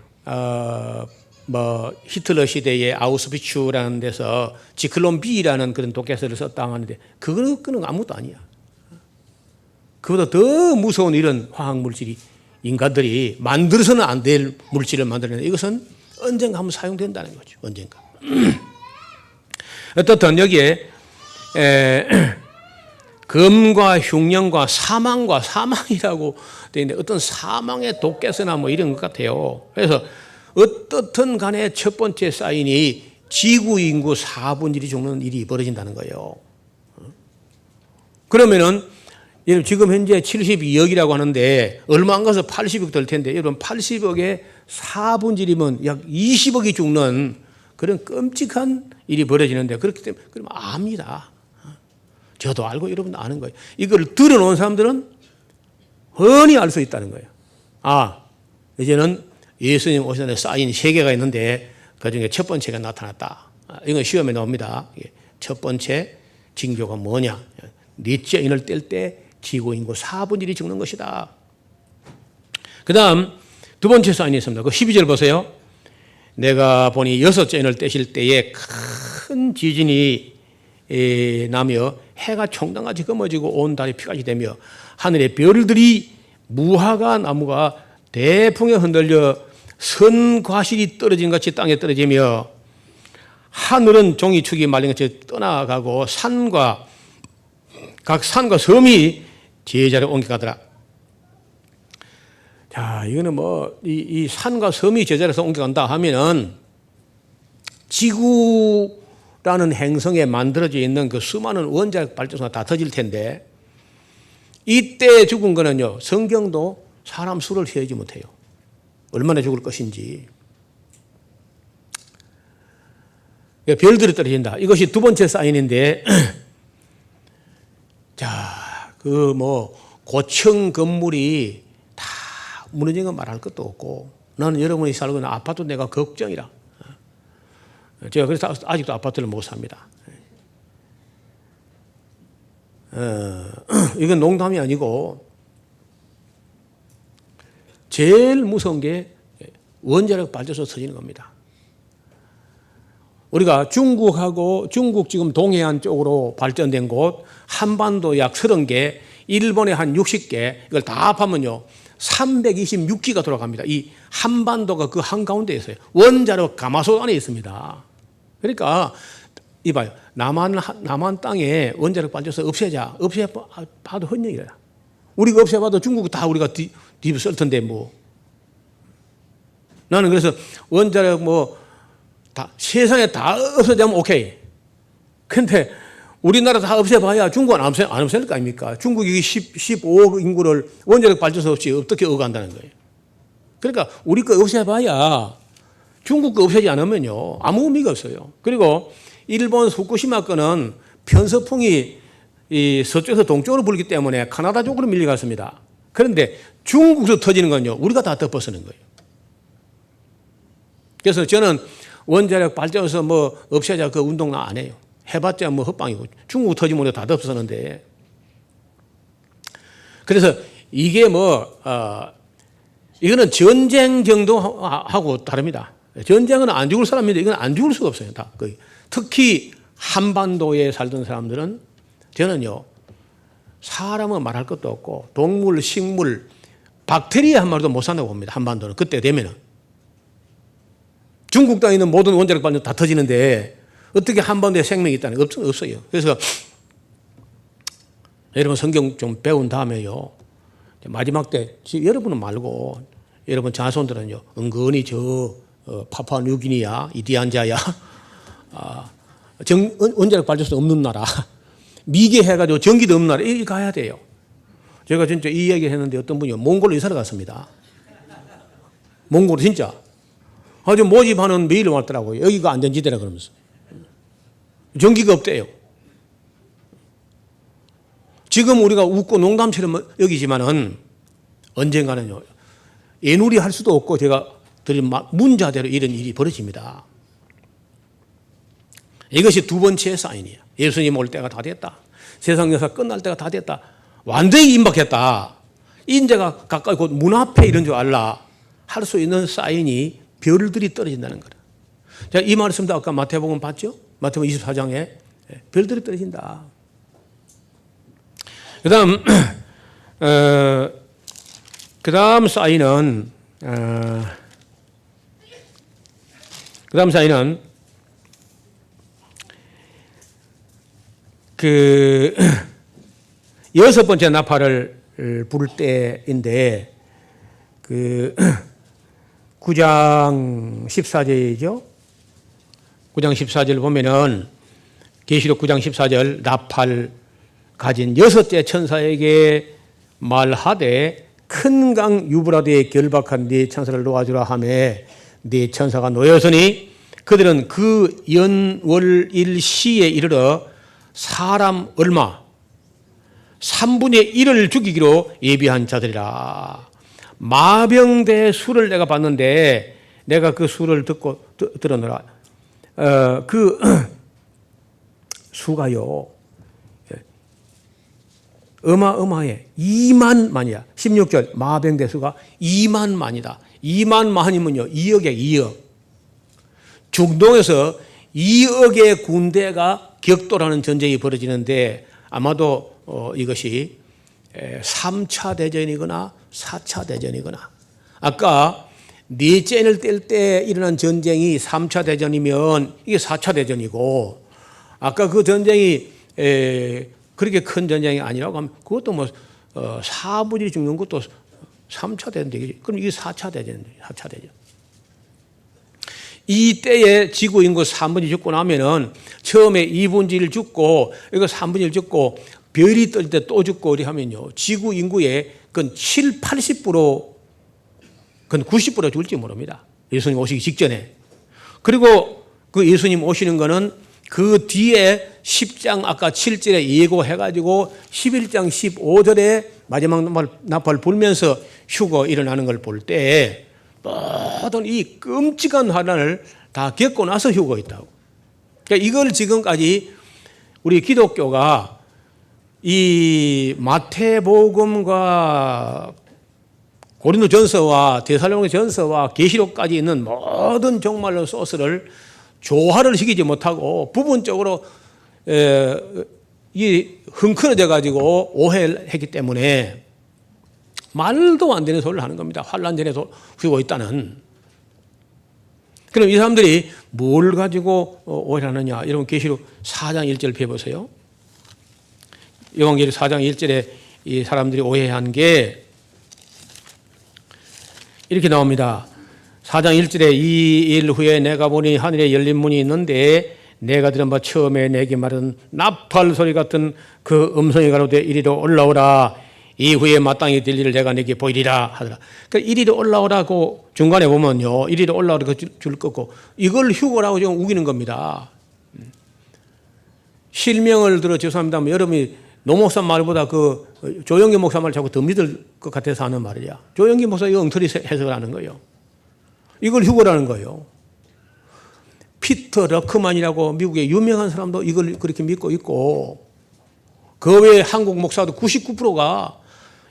히틀러 시대에 아우슈비츠라는 데서 지클론 B라는 그런 독가스를 썼다고 하는데 그거는 아무것도 아니야. 그보다 더 무서운 이런 화학 물질이 인간들이 만들어서는 안 될 물질을 만들어내는 이것은 언젠가 한번 사용된다는 거죠. 언젠가. 어떻든 여기에 검과 흉령과 사망이라고 되어 있는데 어떤 사망의 독가스나 이런 것 같아요. 그래서 어떻든 간에 첫 번째 사인이 지구 인구 4분의 1이 죽는 일이 벌어진다는 거예요. 그러면은 지금 현재 72억이라고 하는데 얼마 안 가서 80억 될 텐데 여러분 80억에 4분의 1이면 약 20억이 죽는 그런 끔찍한 일이 벌어지는데 그렇기 때문에 그러면 압니다. 저도 알고 여러분도 아는 거예요. 이걸 들어놓은 사람들은 훤히 알 수 있다는 거예요. 이제는 예수님 오시는 사인 3개가 있는데 그중에 첫 번째가 나타났다. 이건 시험에 나옵니다. 첫 번째 징조가 뭐냐. 넷째 인을 뗄 때 지구 인구 4분의 1이 죽는 것이다. 그 다음 두 번째 사인이 있습니다. 그 12절 보세요. 내가 보니 6째 인을 떼실 때에 큰 지진이 나며 해가 총당같이 검어지고 온 달이 피같이 되며 하늘의 별들이 무화과 나무가 대풍에 흔들려 선과실이 떨어진 같이 땅에 떨어지며 하늘은 종이축이 말린 것이 떠나가고 각 산과 섬이 제자리에 옮겨가더라. 자, 자, 이거는 뭐, 이 산과 섬이 제자리에서 옮겨간다 하면은 지구라는 행성에 만들어져 있는 그 수많은 원자력 발전소가 다 터질 텐데 이때 죽은 거는요, 성경도 사람 수를 세지 못해요. 얼마나 죽을 것인지. 별들이 떨어진다. 이것이 두 번째 사인인데, 자, 그 뭐, 고층 건물이 다 무너진 건 말할 것도 없고, 나는 여러분이 살고 있는 아파트 내가 걱정이라. 제가 그래서 아직도 아파트를 못 삽니다. 이건 농담이 아니고, 제일 무서운 게 원자력 발전소 터지는 겁니다. 우리가 중국 지금 동해안 쪽으로 발전된 곳, 한반도 약 30개, 일본에 한 60개, 이걸 다 합하면요, 326기가 돌아갑니다. 이 한반도가 그 한가운데 있어요. 원자력 가마솥 안에 있습니다. 그러니까, 이봐요. 남한 땅에 원자력 발전소 없애봐도 헛얘기야. 우리가 없애봐도 중국 다 우리가 뒤집을 텐데 뭐. 나는 그래서 원자력 세상에 다 없어지면 오케이. 근데 우리나라 다 없애봐야 중국은 안 없앨 거 아닙니까? 중국이 15억 인구를 원자력 발전소 없이 어떻게 억간다는 거예요. 그러니까 우리 거 없애봐야 중국 거 없애지 않으면요, 아무 의미가 없어요. 그리고 일본 후쿠시마 거는 편서풍이 이 서쪽에서 동쪽으로 불기 때문에 카나다 쪽으로 밀려갔습니다. 그런데 중국에서 터지는 건요, 우리가 다 덮어쓰는 거예요. 그래서 저는 원자력 발전소 뭐 없애자 그 운동 안 해요. 해봤자 뭐 헛방이고. 중국 터지면 우리가 다 덮어쓰는데. 그래서 이게 이거는 전쟁 정도하고 다릅니다. 전쟁은 안 죽을 사람인데 이건 안 죽을 수가 없어요. 다. 특히 한반도에 살던 사람들은 저는요, 사람은 말할 것도 없고 동물, 식물, 박테리아 한 마리도 못 산다고 봅니다. 한반도는. 그때 되면은. 중국 땅에 있는 모든 원자력 발전소 다 터지는데 어떻게 한반도에 생명이 있다는 게 없어요. 그래서 여러분 성경 좀 배운 다음에요, 마지막 때 여러분은 말고 여러분 자손들은요, 은근히 파푸아뉴기니아, 이디안자야, 원자력 발전소 없는 나라, 미개 해가지고 전기도 없는 나라, 여기 가야 돼요. 제가 진짜 이 얘기 했는데 어떤 분이 몽골로 이사를 갔습니다. 몽골 진짜. 아주 모집하는 메일이 왔더라고요. 여기가 안전지대라 그러면서. 전기가 없대요. 지금 우리가 웃고 농담처럼 여기지만은 언젠가는요, 애누리 할 수도 없고 제가 드린 문자대로 이런 일이 벌어집니다. 이것이 두 번째 사인이에요. 예수님 올 때가 다 됐다. 세상 역사 끝날 때가 다 됐다. 완전히 임박했다. 인재가 가까이 곧 문 앞에 이런 줄 알라. 할 수 있는 사인이 별들이 떨어진다는 거다. 자, 이 말씀도 아까 마태복음 봤죠? 마태복음 24장에 별들이 떨어진다. 그다음 사인은 그 여섯 번째 나팔을 부를 때인데, 그 9장 14절이죠. 9장 14절 보면은 계시록 9장 14절, 나팔 가진 여섯째 천사에게 말하되 큰 강 유브라데에 결박한 네 천사를 놓아주라 하매 네 천사가 놓였으니 그들은 그 연월일 시에 이르러 사람 얼마 3분의 1을 죽이기로 예비한 자들이라. 마병대 수를 내가 봤는데 내가 그 수를 들어노라. 그 수가요, 어마어마해. 2만만이야. 16절 마병대 수가 2만만이다. 2만만이면요 2억에 2억. 중동에서 2억의 군대가 격돌하는 전쟁이 벌어지는데 아마도 이것이 3차 대전이거나 4차 대전이거나, 아까 넷째를 뗄 때 일어난 전쟁이 3차 대전이면 이게 4차 대전이고, 아까 그 전쟁이 그렇게 큰 전쟁이 아니라고 하면 그것도 4분이 죽는 것도 3차 대전. 그럼 이게 4차 대전입니다. 4차 대전. 이 때에 지구 인구 3분의 1 죽고 나면은 처음에 2분의 1 죽고 이거 3분의 1 죽고 별이 뜰 때 또 죽고 이렇게 하면요. 지구 인구의 그 7, 80%, 그 90% 죽을지 모릅니다. 예수님 오시기 직전에. 그리고 그 예수님 오시는 거는 그 뒤에 10장 아까 7절에 예고해가지고 11장 15절에 마지막 나팔 불면서 휴거 일어나는 걸 볼 때 모든 이 끔찍한 환난을 다 겪고 나서 휴거 있다고. 그러니까 이걸 지금까지 우리 기독교가 이 마태복음과 고린도전서와 데살로니가전서와 계시록까지 있는 모든 종말론 소스를 조화를 시키지 못하고 부분적으로 이 흥크러져 가지고 오해를 했기 때문에 말도 안 되는 소리를 하는 겁니다. 환난 전에 휴거 있다는. 그럼 이 사람들이 뭘 가지고 오해를 하느냐? 여러분 계시록 4장 1절 펴보세요. 요한계시록 4장 1절에 이 사람들이 오해한 게 이렇게 나옵니다. 4장 1절에 이 일 후에 내가 보니 하늘에 열린 문이 있는데 내가 들은 바 처음에 내게 말한 나팔 소리 같은 그 음성이 가로되 이리로 올라오라. 이후에 마땅히 될 일을 내가 내게 보이리라 하더라. 그러니까 이리로 올라오라고 중간에 보면요. 이리로 올라오라고 줄 꺾고 이걸 휴거라고 지금 우기는 겁니다. 실명을 들어 죄송합니다만 여러분이 노 목사 말보다 그 조영기 목사 말 자꾸 더 믿을 것 같아서 하는 말이야. 조영기 목사 이거 엉터리 해석을 하는 거예요. 이걸 휴거라는 거예요. 피터 러크만이라고 미국의 유명한 사람도 이걸 그렇게 믿고 있고 그 외에 한국 목사도 99%가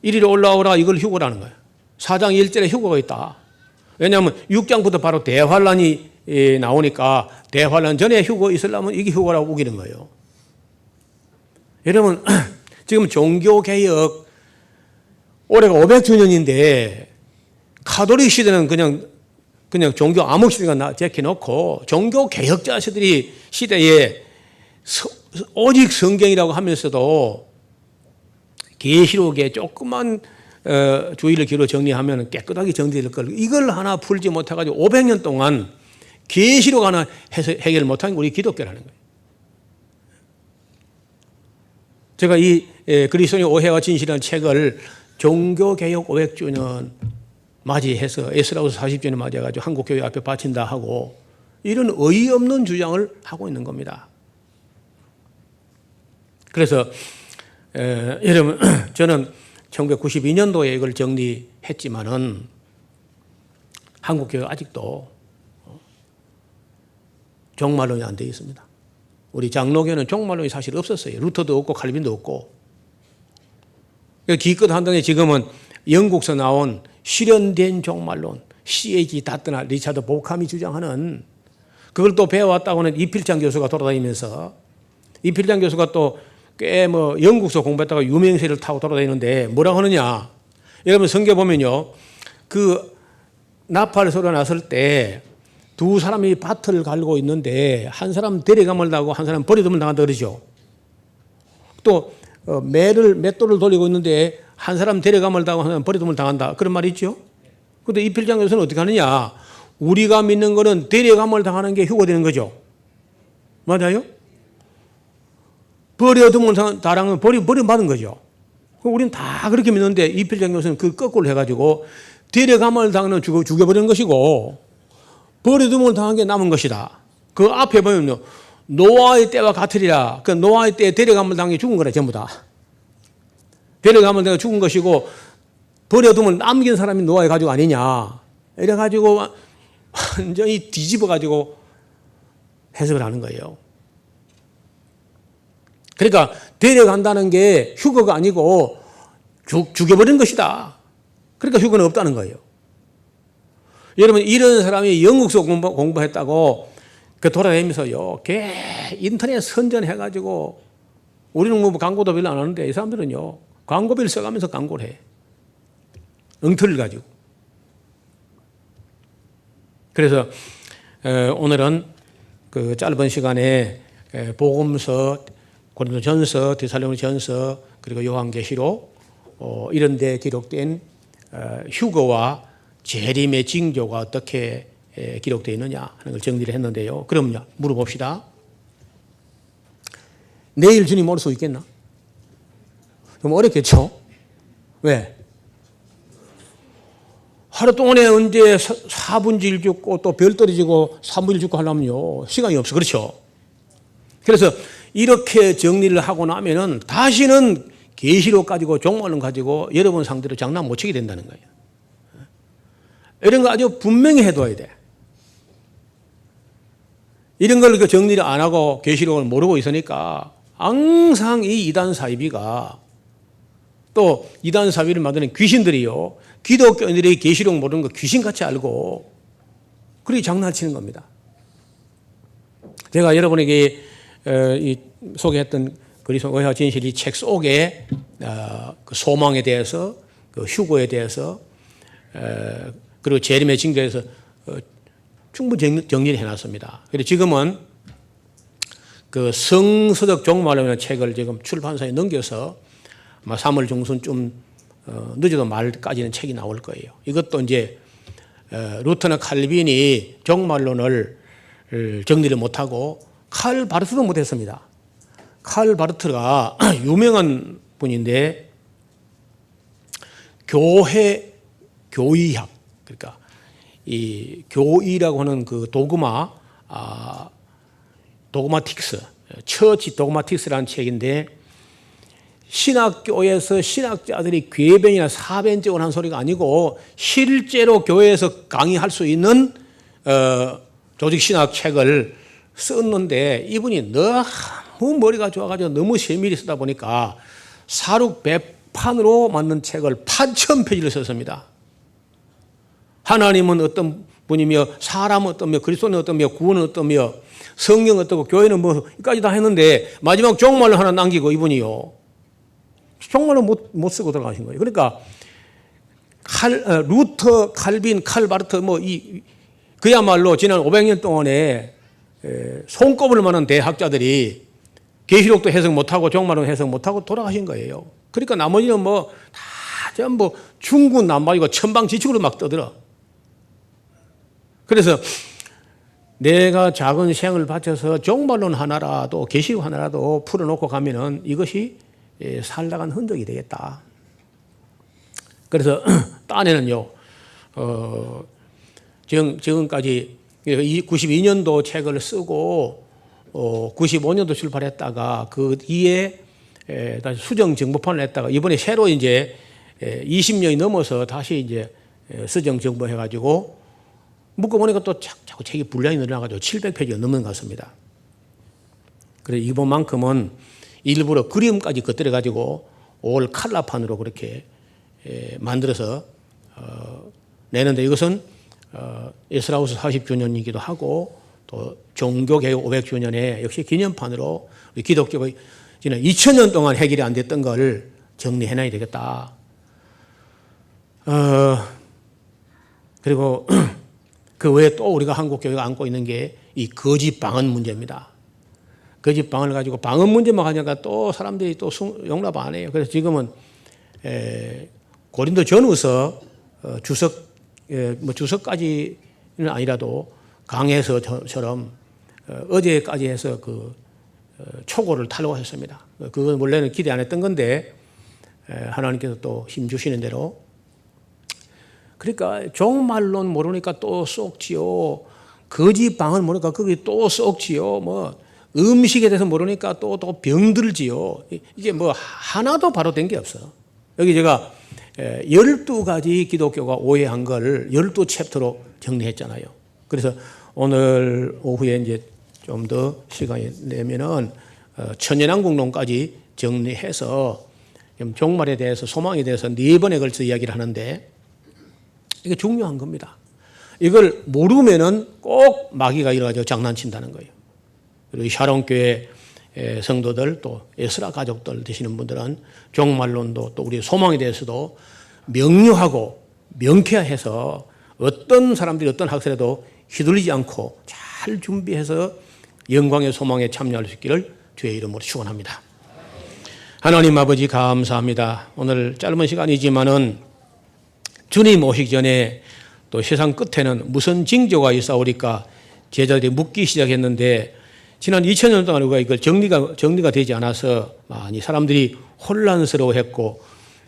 이리로 올라오라 이걸 휴거라는 거예요. 4장 1절에 휴거가 있다. 왜냐하면 6장부터 바로 대환란이 나오니까 대환란 전에 휴거 있으려면 이게 휴거라고 우기는 거예요. 여러분 지금 종교개혁 올해가 500주년인데 카톨릭 시대는 그냥 종교 암흑 시대가 제껴놓고 종교개혁자 시대에 오직 성경이라고 하면서도 계시록에 조금만 주의를 기울여 정리하면 깨끗하게 정리될 걸 이걸 하나 풀지 못해가지고 500년 동안 계시록 하나 해결 못한 게 우리 기독교라는 거예요. 제가 이 그리스도의 오해와 진실이라는 책을 종교개혁 500주년 맞이해서 에스라우스 40주년 맞이해가지고 한국교회 앞에 바친다 하고 이런 어이없는 주장을 하고 있는 겁니다. 그래서 여러분 저는 1992년도에 이걸 정리했지만은 한국교회 아직도 종말론이 안 되어 있습니다. 우리 장로교는 종말론이 사실 없었어요. 루터도 없고 칼빈도 없고. 기껏 한다니 지금은 영국에서 나온 실현된 종말론, C.H. 다트나 리차드 보캄이 주장하는 그걸 또 배워왔다고는 이필장 교수가 돌아다니면서 이필장 교수가 또 꽤 영국에서 공부했다가 유명세를 타고 돌아다니는데 뭐라고 하느냐. 여러분 성경 보면요. 그 나팔 소리가 났을 때 두 사람이 밭을 갈고 있는데 한 사람 데려감을 당하고 한 사람 버려둠을 당한다 그러죠. 또 맷돌을 돌리고 있는데 한 사람 데려감을 당하고 한 사람 버려둠을 당한다. 그런 말이 있죠. 그런데 이필장 교수는 어떻게 하느냐. 우리가 믿는 거는 데려감을 당하는 게 휴거되는 거죠. 맞아요? 버려둠을 당하는 건 버려받은 거죠. 우리는 다 그렇게 믿는데 이필장 교수는 그 거꾸로 해가지고 데려감을 당하는 죽여버리는 것이고 버려둠을 당한 게 남은 것이다. 그 앞에 보면요. 노아의 때와 같으리라. 그 노아의 때에 데려감을 당한 게 죽은 거라 전부 다. 데려감을 당해 죽은 것이고 버려둠을 남긴 사람이 노아의 가족 아니냐. 이래가지고 완전히 뒤집어가지고 해석을 하는 거예요. 그러니까 데려간다는 게 휴거가 아니고 죽여버린 것이다. 그러니까 휴거는 없다는 거예요. 여러분 이런 사람이 영국서 공부했다고 그 돌아다니면서요. 인터넷 선전해가지고 우리는 뭐 광고도 별로 안 하는데 이 사람들은요. 광고비를 써가면서 광고를 해. 엉터리를 가지고. 그래서 오늘은 그 짧은 시간에 복음서, 고린도전서, 데살로니가전서 그리고 요한계시록 이런 데 기록된 휴거와 재림의 징조가 어떻게 기록되어 있느냐 하는 걸 정리를 했는데요. 그럼요, 물어봅시다. 내일 주님 올 수 있겠나? 좀 어렵겠죠? 왜? 하루 동안에 언제 4분의 1 죽고 또 별 떨어지고 3분의 1 죽고 하려면요, 시간이 없어. 그렇죠? 그래서 이렇게 정리를 하고 나면은 다시는 계시록 가지고 종말론 가지고 여러분 상대로 장난 못 치게 된다는 거예요. 이런 거 아주 분명히 해둬야 돼. 이런 걸 정리를 안 하고 계시록을 모르고 있으니까 항상 이 이단 사이비가 또 이단 사이비를 만드는 귀신들이요, 기독교인들이 계시록 모르는 거 귀신같이 알고 그렇게 장난치는 겁니다. 제가 여러분에게 소개했던 그리스도 의화 진실 이 책 속에 그 소망에 대해서, 그 휴거에 대해서, 그리고 재림의 징조에 대해서 충분히 정리를 해놨습니다. 그리고 지금은 그 성서적 종말론이라는 책을 지금 출판사에 넘겨서 아마 3월 중순쯤 늦어도 말까지는 책이 나올 거예요. 이것도 이제 루터나 칼빈이 종말론을 정리를 못하고 칼 바르트도 못했습니다. 칼 바르트가 유명한 분인데 교의학, 그러니까 이 교의라고 하는 그 도그마틱스, 처치 도그마틱스라는 책인데, 신학교에서 신학자들이 궤변이나 사변적으로 한 소리가 아니고 실제로 교회에서 강의할 수 있는 조직 신학 책을 썼는데, 이분이 너무 머리가 좋아가지고 너무 세밀히 쓰다 보니까 사륙 배판으로 만든 책을 8,000페이지를 썼습니다. 하나님은 어떤 분이며, 사람은 어떠며, 그리스도는 어떠며, 구원은 어떠며, 성경은 어떠고, 교회는 뭐까지 다 했는데 마지막 종말론 하나 남기고 이분이요, 종말론 못 쓰고 들어가신 거예요. 그러니까 루터, 칼빈, 칼바르트 그야말로 지난 500년 동안에 손꼽을 만한 대학자들이 계시록도 해석 못하고 종말론 해석 못하고 돌아가신 거예요. 그러니까 나머지는 다 전부 중구난방이고 천방지축으로 막 떠들어. 그래서 내가 작은 생을 바쳐서 종말론 하나라도, 계시록 하나라도 풀어놓고 가면은 이것이 살다간 흔적이 되겠다. 그래서 딴에는요, 지금까지 92년도 책을 쓰고 95년도 출판했다가 그 뒤에 다시 수정 정보판을 했다가 이번에 새로 이제 20년이 넘어서 다시 이제 수정 정보해가지고 묶어보니까 또 자꾸 책이 분량이 늘어나가지고 700페이지가 넘는 것 같습니다. 그래서 이번만큼은 일부러 그림까지 겉들여가지고 올 칼라판으로 그렇게 만들어서 내는데, 이것은 에스라우스 40주년이기도 하고 또 종교개혁 500주년에 역시 기념판으로 우리 기독교가 지난 2000년 동안 해결이 안 됐던 걸 정리해놔야 되겠다. 그리고 그 외에 또 우리가 한국 교회가 안고 있는 게 이 거짓 방언 문제입니다. 거짓 방언을 가지고 방언 문제만 하니까 또 사람들이 또 용납 안 해요. 그래서 지금은 고린도 전후서 주석까지는 아니라도 강해서처럼 어제까지 해서 그 초고를 타려고 했습니다. 그건 원래는 기대 안 했던 건데 하나님께서 또 힘 주시는 대로. 그러니까 종말론 모르니까 또 쏙지요. 거짓 방언 모르니까 거기 또 쏙지요. 음식에 대해서 모르니까 또 병들지요. 이게 하나도 바로 된 게 없어. 여기 제가 12가지 기독교가 오해한 걸 12챕터로 정리했잖아요. 그래서 오늘 오후에 이제 좀 더 시간이 내면은 천연왕국론까지 정리해서 종말에 대해서, 소망에 대해서 4번에 걸쳐 이야기를 하는데, 이게 중요한 겁니다. 이걸 모르면은 꼭 마귀가 일어나서 장난친다는 거예요. 그리고 샤론교회 성도들, 또 에스라 가족들 되시는 분들은 종말론도 또 우리 소망에 대해서도 명료하고 명쾌해서 어떤 사람들이 어떤 학설에도 휘둘리지 않고 잘 준비해서 영광의 소망에 참여할 수 있기를 주의 이름으로 축원합니다. 하나님 아버지 감사합니다. 오늘 짧은 시간이지만은 주님 오시기 전에 또 세상 끝에는 무슨 징조가 있사오리까 제자들이 묻기 시작했는데 지난 2000년 동안 우리가 이걸 정리가 되지 않아서 많이 사람들이 혼란스러워했고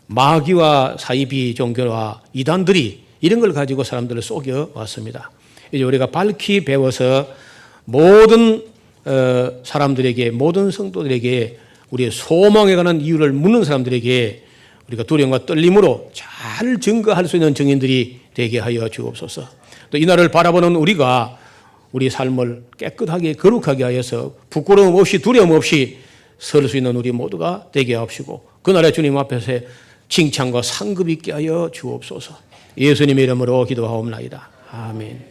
마귀와 사이비 종교와 이단들이 이런 걸 가지고 사람들을 속여왔습니다. 이제 우리가 밝히 배워서 모든 사람들에게 모든 성도들에게 우리의 소망에 관한 이유를 묻는 사람들에게 우리가 두려움과 떨림으로 잘 증거할 수 있는 증인들이 되게 하여 주옵소서. 또 이날을 바라보는 우리가 우리 삶을 깨끗하게 거룩하게 하여서 부끄러움 없이 두려움 없이 설 수 있는 우리 모두가 되게 하옵시고 그날의 주님 앞에서 칭찬과 상급 있게 하여 주옵소서. 예수님의 이름으로 기도하옵나이다. 아멘.